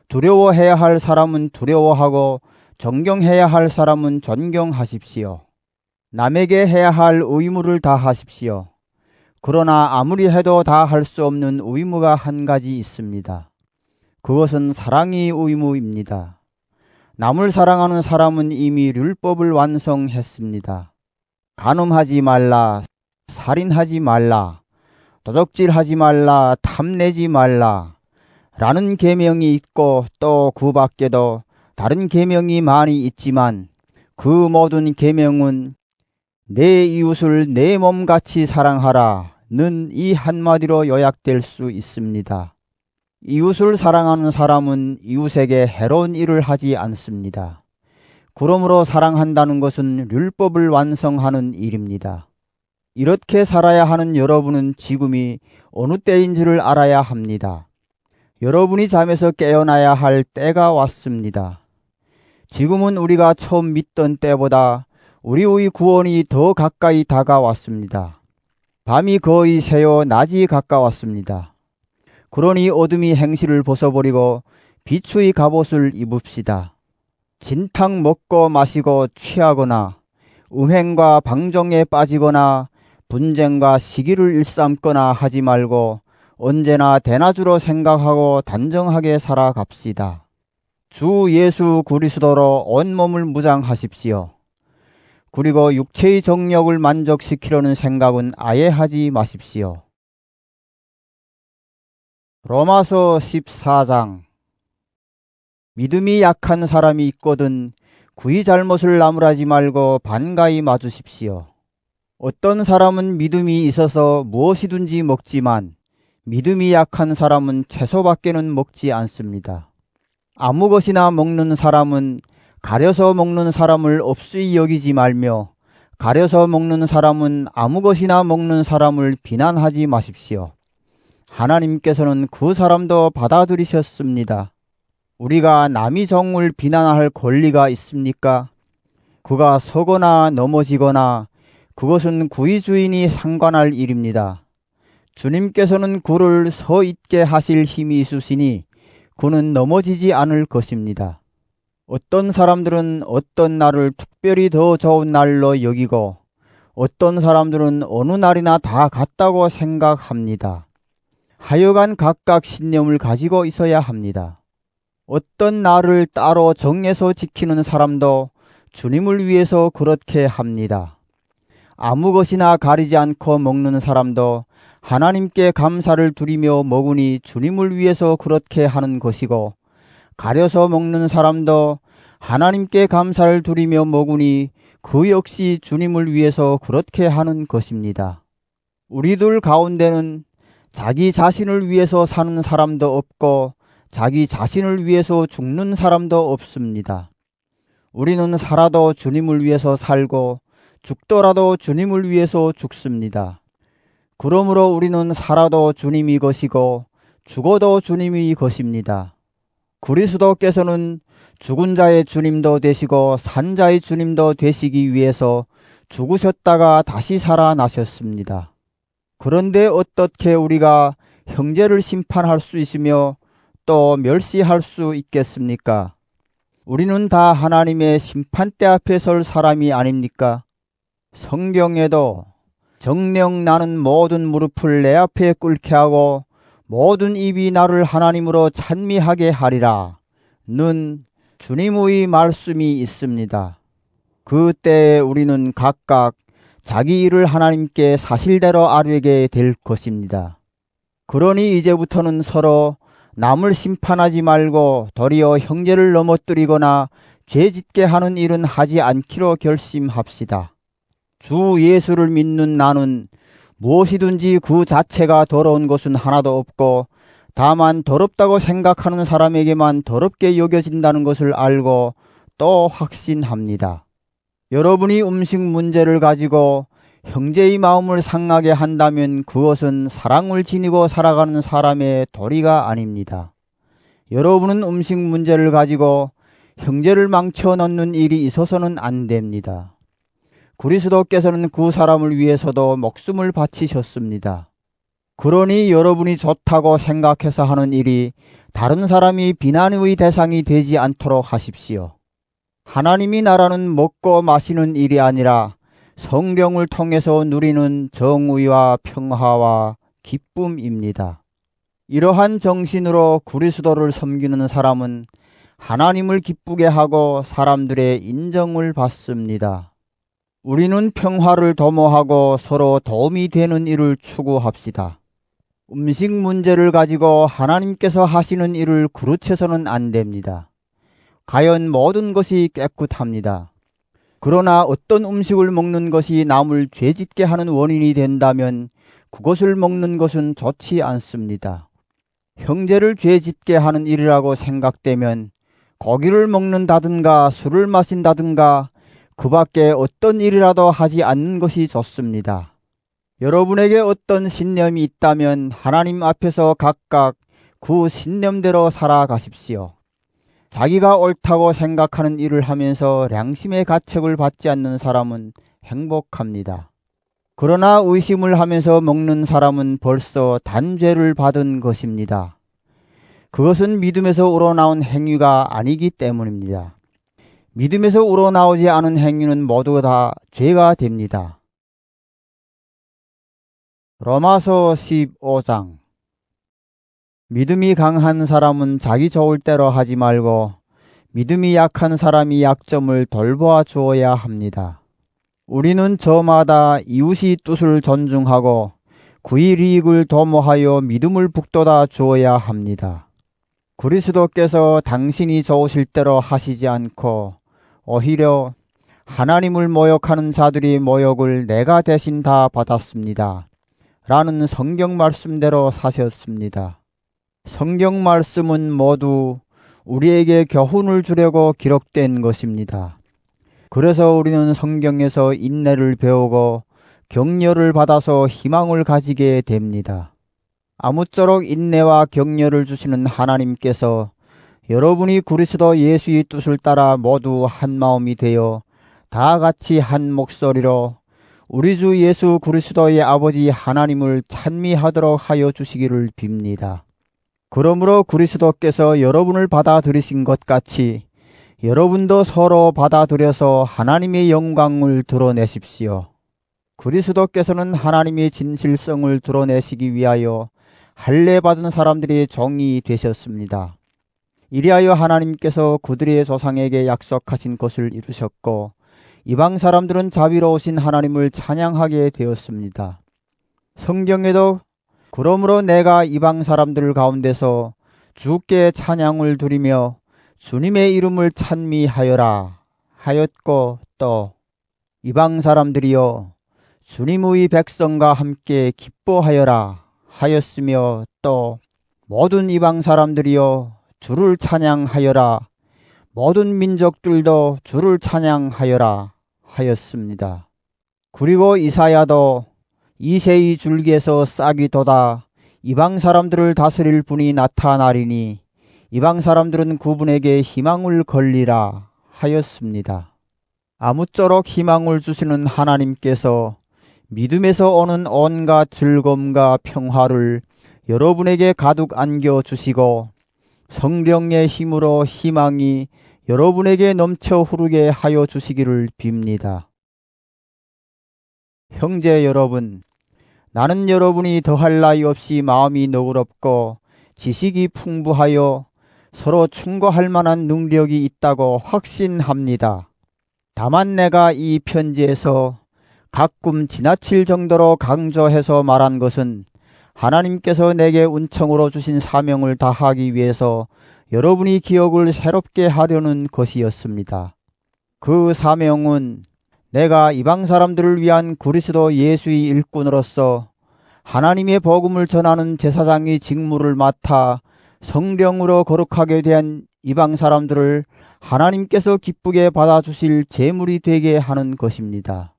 두려워해야 할 사람은 두려워하고 존경해야 할 사람은 존경하십시오. 남에게 해야 할 의무를 다 하십시오. 그러나 아무리 해도 다 할 수 없는 의무가 한 가지 있습니다. 그것은 사랑의 의무입니다. 남을 사랑하는 사람은 이미 율법을 완성했습니다. 간음하지 말라, 살인하지 말라, 도적질하지 말라, 탐내지 말라 라는 계명이 있고 또 그 밖에도 다른 계명이 많이 있지만 그 모든 계명은 내 이웃을 내 몸같이 사랑하라는 이 한마디로 요약될 수 있습니다. 이웃을 사랑하는 사람은 이웃에게 해로운 일을 하지 않습니다. 그러므로 사랑한다는 것은 율법을 완성하는 일입니다. 이렇게 살아야 하는 여러분은 지금이 어느 때인지를 알아야 합니다. 여러분이 잠에서 깨어나야 할 때가 왔습니다. 지금은 우리가 처음 믿던 때보다 우리의 구원이 더 가까이 다가왔습니다. 밤이 거의 새어 낮이 가까웠습니다. 그러니 어둠이 행실을 벗어버리고 비추의 갑옷을 입읍시다. 진탕 먹고 마시고 취하거나 음행과 방종에 빠지거나 분쟁과 시기를 일삼거나 하지 말고 언제나 대낮으로 생각하고 단정하게 살아갑시다. 주 예수 그리스도로 온몸을 무장하십시오. 그리고 육체의 정욕을 만족시키려는 생각은 아예 하지 마십시오. 로마서 14장. 믿음이 약한 사람이 있거든 그의 잘못을 나무라지 말고 반가이 맞으십시오. 어떤 사람은 믿음이 있어서 무엇이든지 먹지만 믿음이 약한 사람은 채소밖에는 먹지 않습니다. 아무 것이나 먹는 사람은 가려서 먹는 사람을 없이 여기지 말며 가려서 먹는 사람은 아무 것이나 먹는 사람을 비난하지 마십시오. 하나님께서는 그 사람도 받아들이셨습니다. 우리가 남의 종을 비난할 권리가 있습니까? 그가 서거나 넘어지거나 그것은 그의 주인이 상관할 일입니다. 주님께서는 그를 서 있게 하실 힘이 있으시니 그는 넘어지지 않을 것입니다. 어떤 사람들은 어떤 날을 특별히 더 좋은 날로 여기고 어떤 사람들은 어느 날이나 다 같다고 생각합니다. 하여간 각각 신념을 가지고 있어야 합니다. 어떤 날을 따로 정해서 지키는 사람도 주님을 위해서 그렇게 합니다. 아무 것이나 가리지 않고 먹는 사람도 하나님께 감사를 드리며 먹으니 주님을 위해서 그렇게 하는 것이고 가려서 먹는 사람도 하나님께 감사를 드리며 먹으니 그 역시 주님을 위해서 그렇게 하는 것입니다. 우리들 가운데는 자기 자신을 위해서 사는 사람도 없고 자기 자신을 위해서 죽는 사람도 없습니다. 우리는 살아도 주님을 위해서 살고 죽더라도 주님을 위해서 죽습니다. 그러므로 우리는 살아도 주님이 것이고 죽어도 주님이 것입니다. 그리스도께서는 죽은 자의 주님도 되시고 산 자의 주님도 되시기 위해서 죽으셨다가 다시 살아나셨습니다. 그런데 어떻게 우리가 형제를 심판할 수 있으며 또 멸시할 수 있겠습니까? 우리는 다 하나님의 심판대 앞에 설 사람이 아닙니까? 성경에도 정녕 나는 모든 무릎을 내 앞에 꿇게 하고 모든 입이 나를 하나님으로 찬미하게 하리라 는 주님의 말씀이 있습니다. 그때에 우리는 각각 자기 일을 하나님께 사실대로 아뢰게 될 것입니다. 그러니 이제부터는 서로 남을 심판하지 말고 도리어 형제를 넘어뜨리거나 죄짓게 하는 일은 하지 않기로 결심합시다. 주 예수를 믿는 나는 무엇이든지 그 자체가 더러운 것은 하나도 없고 다만 더럽다고 생각하는 사람에게만 더럽게 여겨진다는 것을 알고 또 확신합니다. 여러분이 음식 문제를 가지고 형제의 마음을 상하게 한다면 그것은 사랑을 지니고 살아가는 사람의 도리가 아닙니다. 여러분은 음식 문제를 가지고 형제를 망쳐놓는 일이 있어서는 안 됩니다. 그리스도께서는 그 사람을 위해서도 목숨을 바치셨습니다. 그러니 여러분이 좋다고 생각해서 하는 일이 다른 사람이 비난의 대상이 되지 않도록 하십시오. 하나님이 나라는 먹고 마시는 일이 아니라 성령을 통해서 누리는 정의와 평화와 기쁨입니다. 이러한 정신으로 그리스도를 섬기는 사람은 하나님을 기쁘게 하고 사람들의 인정을 받습니다. 우리는 평화를 도모하고 서로 도움이 되는 일을 추구합시다. 음식 문제를 가지고 하나님께서 하시는 일을 그르쳐서는 안 됩니다. 가연 모든 것이 깨끗합니다. 그러나 어떤 음식을 먹는 것이 남을 죄짓게 하는 원인이 된다면 그것을 먹는 것은 좋지 않습니다. 형제를 죄짓게 하는 일이라고 생각되면 고기를 먹는다든가 술을 마신다든가 그 밖에 어떤 일이라도 하지 않는 것이 좋습니다. 여러분에게 어떤 신념이 있다면 하나님 앞에서 각각 그 신념대로 살아가십시오. 자기가 옳다고 생각하는 일을 하면서良심의 가책을 받지 않는 사람은 행복합니다. 그러나 의심을 하면서 먹는 사람은 벌써 단죄를 받은 것입니다. 그것은 믿음에서 우러나온 행위가 아니기 때문입니다. 믿음에서 우러나오지 않은 행위는 모두 다 죄가 됩니다. 로마서 15장. 믿음이 강한 사람은 자기 좋을 대로 하지 말고 믿음이 약한 사람이 약점을 돌보아 주어야 합니다. 우리는 저마다 이웃이 뜻을 존중하고 구일 이익을 도모하여 믿음을 북돋아 주어야 합니다. 그리스도께서 당신이 좋으실 대로 하시지 않고 오히려 하나님을 모욕하는 자들의 모욕을 내가 대신 다 받았습니다. 라는 성경 말씀대로 사셨습니다. 성경 말씀은 모두 우리에게 교훈을 주려고 기록된 것입니다. 그래서 우리는 성경에서 인내를 배우고 격려를 받아서 희망을 가지게 됩니다. 아무쪼록 인내와 격려를 주시는 하나님께서 여러분이 그리스도 예수의 뜻을 따라 모두 한 마음이 되어 다 같이 한 목소리로 우리 주 예수 그리스도의 아버지 하나님을 찬미하도록 하여 주시기를 빕니다. 그러므로 그리스도께서 여러분을 받아들이신 것 같이 여러분도 서로 받아들여서 하나님의 영광을 드러내십시오. 그리스도께서는 하나님의 진실성을 드러내시기 위하여 할례받은 사람들의 종이 되셨습니다. 이리하여 하나님께서 그들의 조상에게 약속하신 것을 이루셨고 이방 사람들은 자비로우신 하나님을 찬양하게 되었습니다. 성경에도 그러므로 내가 이방 사람들 가운데서 주께 찬양을 드리며 주님의 이름을 찬미하여라 하였고 또 이방 사람들이여 주님의 백성과 함께 기뻐하여라 하였으며 또 모든 이방 사람들이여 주를 찬양하여라 모든 민족들도 주를 찬양하여라 하였습니다. 그리고 이사야도 이새의 줄기에서 싹이 돋아 이방 사람들을 다스릴 분이 나타나리니 이방 사람들은 그분에게 희망을 걸리라 하였습니다. 아무쪼록 희망을 주시는 하나님께서 믿음에서 오는 온갖 즐거움과 평화를 여러분에게 가득 안겨주시고 성령의 힘으로 희망이 여러분에게 넘쳐 흐르게 하여 주시기를 빕니다. 형제 여러분, 나는 여러분이 더할 나위 없이 마음이 너그럽고 지식이 풍부하여 서로 충고할 만한 능력이 있다고 확신합니다. 다만 내가 이 편지에서 가끔 지나칠 정도로 강조해서 말한 것은 하나님께서 내게 은총으로 주신 사명을 다하기 위해서 여러분이 기억을 새롭게 하려는 것이었습니다. 그 사명은 내가 이방 사람들을 위한 그리스도 예수의 일꾼으로서 하나님의 복음을 전하는 제사장의 직무를 맡아 성령으로 거룩하게 된 이방 사람들을 하나님께서 기쁘게 받아주실 제물이 되게 하는 것입니다.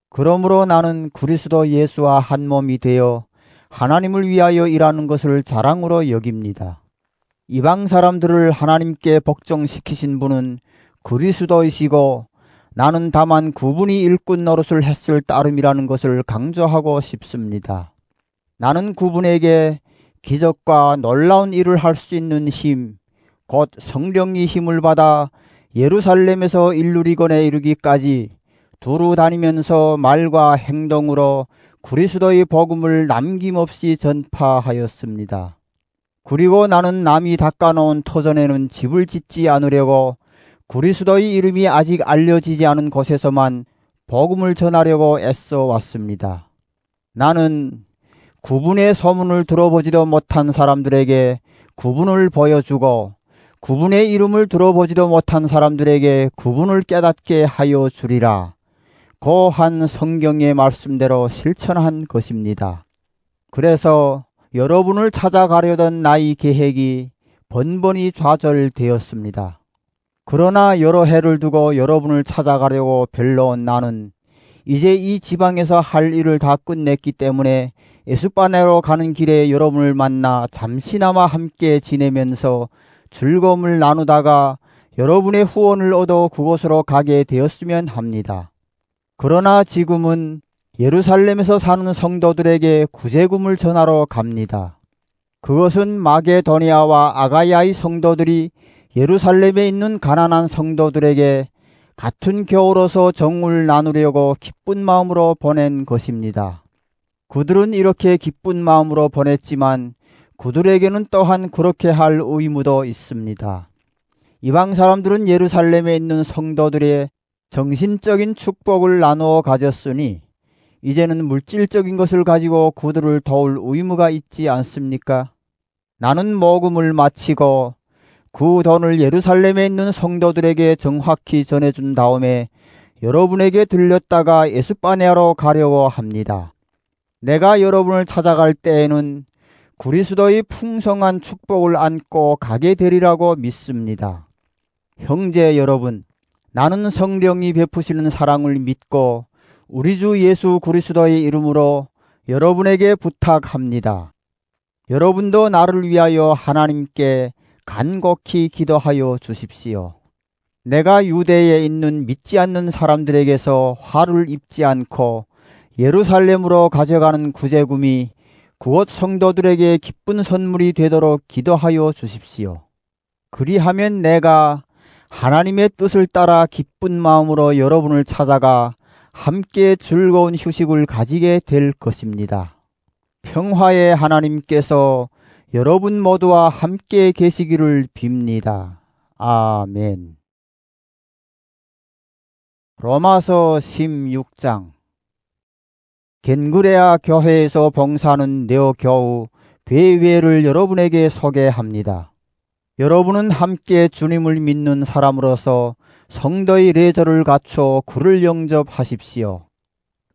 그러므로 나는 그리스도 예수와 한 몸이 되어 하나님을 위하여 일하는 것을 자랑으로 여깁니다. 이방 사람들을 하나님께 복종시키신 분은 그리스도이시고 나는 다만 그분이 일꾼 노릇을 했을 따름이라는 것을 강조하고 싶습니다. 나는 그분에게 기적과 놀라운 일을 할 수 있는 힘, 곧 성령의 힘을 받아 예루살렘에서 일루리건에 이르기까지 두루 다니면서 말과 행동으로 그리스도의 복음을 남김없이 전파하였습니다. 그리고 나는 남이 닦아놓은 터전에는 집을 짓지 않으려고 그리스도의 이름이 아직 알려지지 않은 곳에서만 복음을 전하려고 애써 왔습니다. 나는 그분의 소문을 들어보지도 못한 사람들에게 그분을 보여주고 그분의 이름을 들어보지도 못한 사람들에게 그분을 깨닫게 하여 주리라. 고한 성경의 말씀대로 실천한 것입니다. 그래서 여러분을 찾아가려던 나의 계획이 번번이 좌절되었습니다. 그러나 여러 해를 두고 여러분을 찾아가려고 별러온 나는 이제 이 지방에서 할 일을 다 끝냈기 때문에 에스파네로 가는 길에 여러분을 만나 잠시나마 함께 지내면서 즐거움을 나누다가 여러분의 후원을 얻어 그곳으로 가게 되었으면 합니다. 그러나 지금은 예루살렘에서 사는 성도들에게 구제금을 전하러 갑니다. 그것은 마게도니아와 아가야의 성도들이 예루살렘에 있는 가난한 성도들에게 같은 교우로서 정을 나누려고 기쁜 마음으로 보낸 것입니다. 그들은 이렇게 기쁜 마음으로 보냈지만 그들에게는 또한 그렇게 할 의무도 있습니다. 이방 사람들은 예루살렘에 있는 성도들의 정신적인 축복을 나누어 가졌으니 이제는 물질적인 것을 가지고 그들을 도울 의무가 있지 않습니까? 나는 모금을 마치고 그 돈을 예루살렘에 있는 성도들에게 정확히 전해준 다음에 여러분에게 들렸다가 에스파냐로 가려고 합니다. 내가 여러분을 찾아갈 때에는 그리스도의 풍성한 축복을 안고 가게 되리라고 믿습니다. 형제 여러분, 나는 성령이 베푸시는 사랑을 믿고 우리 주 예수 그리스도의 이름으로 여러분에게 부탁합니다. 여러분도 나를 위하여 하나님께 간곡히 기도하여 주십시오. 내가 유대에 있는 믿지 않는 사람들에게서 화를 입지 않고 예루살렘으로 가져가는 구제금이 그곳 성도들에게 기쁜 선물이 되도록 기도하여 주십시오. 그리하면 내가 하나님의 뜻을 따라 기쁜 마음으로 여러분을 찾아가 함께 즐거운 휴식을 가지게 될 것입니다. 평화의 하나님께서 여러분 모두와 함께 계시기를 빕니다. 아멘. 로마서 16장. 겐그레아 교회에서 봉사하는 네오 교우 베웨를 여러분에게 소개합니다. 여러분은 함께 주님을 믿는 사람으로서 성도의 레저를 갖춰 그를 영접하십시오.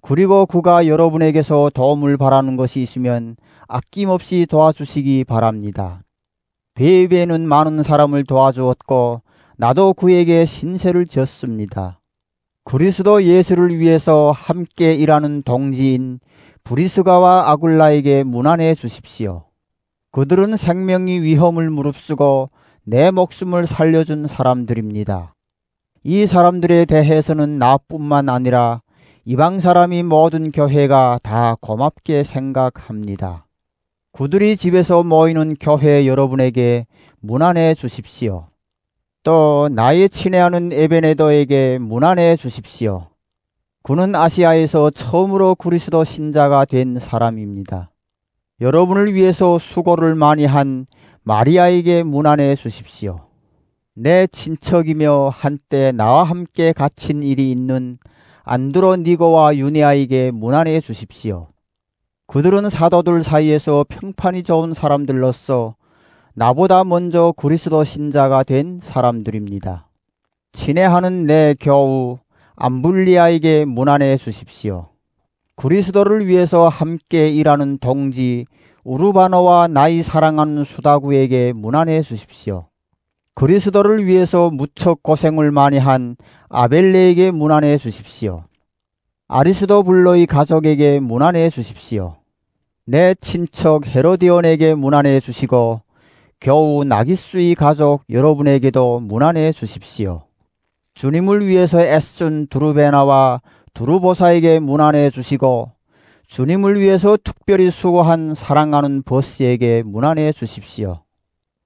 그리고 그가 여러분에게서 도움을 바라는 것이 있으면 아낌없이 도와주시기 바랍니다. 베베는 많은 사람을 도와주었고 나도 그에게 신세를 졌습니다. 그리스도 예수를 위해서 함께 일하는 동지인 브리스가와 아굴라에게 문안해 주십시오. 그들은 생명의 위험을 무릅쓰고 내 목숨을 살려준 사람들입니다. 이 사람들에 대해서는 나뿐만 아니라 이방 사람이 모든 교회가 다 고맙게 생각합니다. 그들이 집에서 모이는 교회 여러분에게 문안해 주십시오. 또 나의 친애하는 에베네더에게 문안해 주십시오. 그는 아시아에서 처음으로 그리스도 신자가 된 사람입니다. 여러분을 위해서 수고를 많이 한 마리아에게 문안해 주십시오. 내 친척이며 한때 나와 함께 갇힌 일이 있는 안드로니고와 유니아에게 문안해 주십시오. 그들은 사도들 사이에서 평판이 좋은 사람들로서 나보다 먼저 그리스도 신자가 된 사람들입니다. 친애하는 내 교우 암블리아에게 문안해 주십시오. 그리스도를 위해서 함께 일하는 동지 우르바노와 나이 사랑하는 수다구에게 문안해 주십시오. 그리스도를 위해서 무척 고생을 많이 한 아벨레에게 문안해 주십시오. 아리스도블로의 가족에게 문안해 주십시오. 내 친척 헤로디온에게 문안해 주시고 교우 나기수의 가족 여러분에게도 문안해 주십시오. 주님을 위해서 애쓴 두루베나와 두루보사에게 문안해 주시고 주님을 위해서 특별히 수고한 사랑하는 버스에게 문안해 주십시오.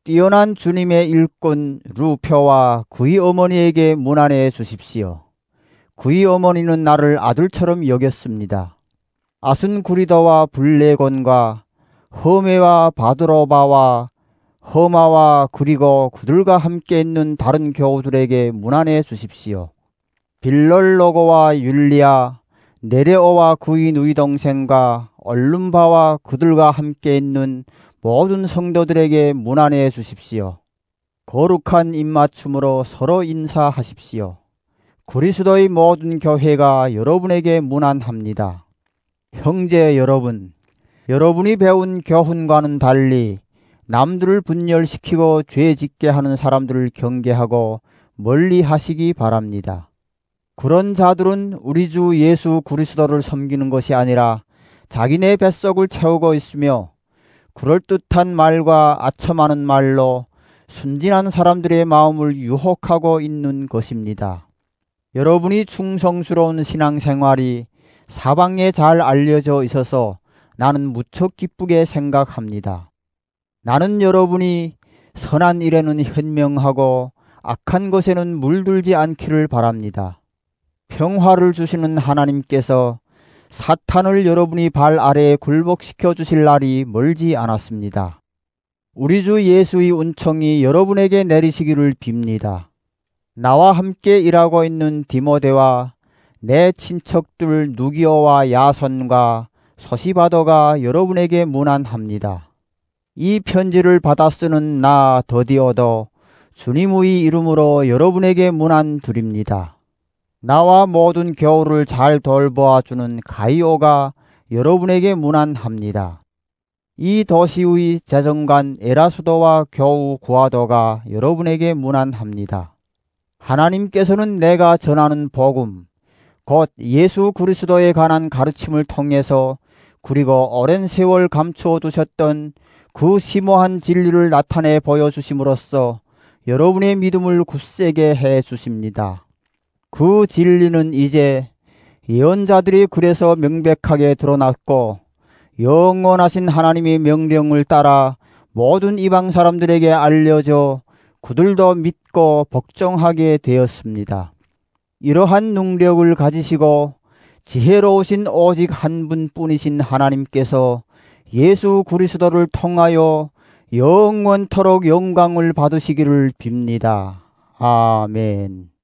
뛰어난 주님의 일꾼 루표와 그의 어머니에게 문안해 주십시오. 그의 어머니는 나를 아들처럼 여겼습니다. 아순구리더와 블레곤과 허메와 바드로바와 허마와 그리고 그들과 함께 있는 다른 교우들에게 문안해 주십시오. 빌럴로고와 율리아, 네레오와 그의 누이 동생과 얼룸바와 그들과 함께 있는 모든 성도들에게 문안해 주십시오. 거룩한 입맞춤으로 서로 인사하십시오. 그리스도의 모든 교회가 여러분에게 문안합니다. 형제 여러분, 여러분이 배운 교훈과는 달리 남들을 분열시키고 죄 짓게 하는 사람들을 경계하고 멀리 하시기 바랍니다. 그런 자들은 우리 주 예수 그리스도를 섬기는 것이 아니라 자기네 뱃속을 채우고 있으며 그럴듯한 말과 아첨하는 말로 순진한 사람들의 마음을 유혹하고 있는 것입니다. 여러분이 충성스러운 신앙생활이 사방에 잘 알려져 있어서 나는 무척 기쁘게 생각합니다. 나는 여러분이 선한 일에는 현명하고 악한 것에는 물들지 않기를 바랍니다. 평화를 주시는 하나님께서 사탄을 여러분이 발 아래에 굴복시켜 주실 날이 멀지 않았습니다. 우리 주 예수의 은총이 여러분에게 내리시기를 빕니다. 나와 함께 일하고 있는 디모데와 내 친척들 누기어와 야손과 소시바더가 여러분에게 문안합니다. 이 편지를 받아 쓰는 나 더디어도 주님의 이름으로 여러분에게 문안 드립니다. 나와 모든 교우를 잘 돌보아주는 가이오가 여러분에게 문안합니다. 이 도시의 재정관 에라수도와 교우 구아도가 여러분에게 문안합니다. 하나님께서는 내가 전하는 복음, 곧 예수 그리스도에 관한 가르침을 통해서 그리고 오랜 세월 감추어 두셨던 그 심오한 진리를 나타내 보여주심으로써 여러분의 믿음을 굳세게 해 주십니다. 그 진리는 이제 예언자들이 글에서 명백하게 드러났고 영원하신 하나님의 명령을 따라 모든 이방 사람들에게 알려져 그들도 믿고 복종하게 되었습니다. 이러한 능력을 가지시고 지혜로우신 오직 한 분뿐이신 하나님께서 예수 그리스도를 통하여 영원토록 영광을 받으시기를 빕니다. 아멘.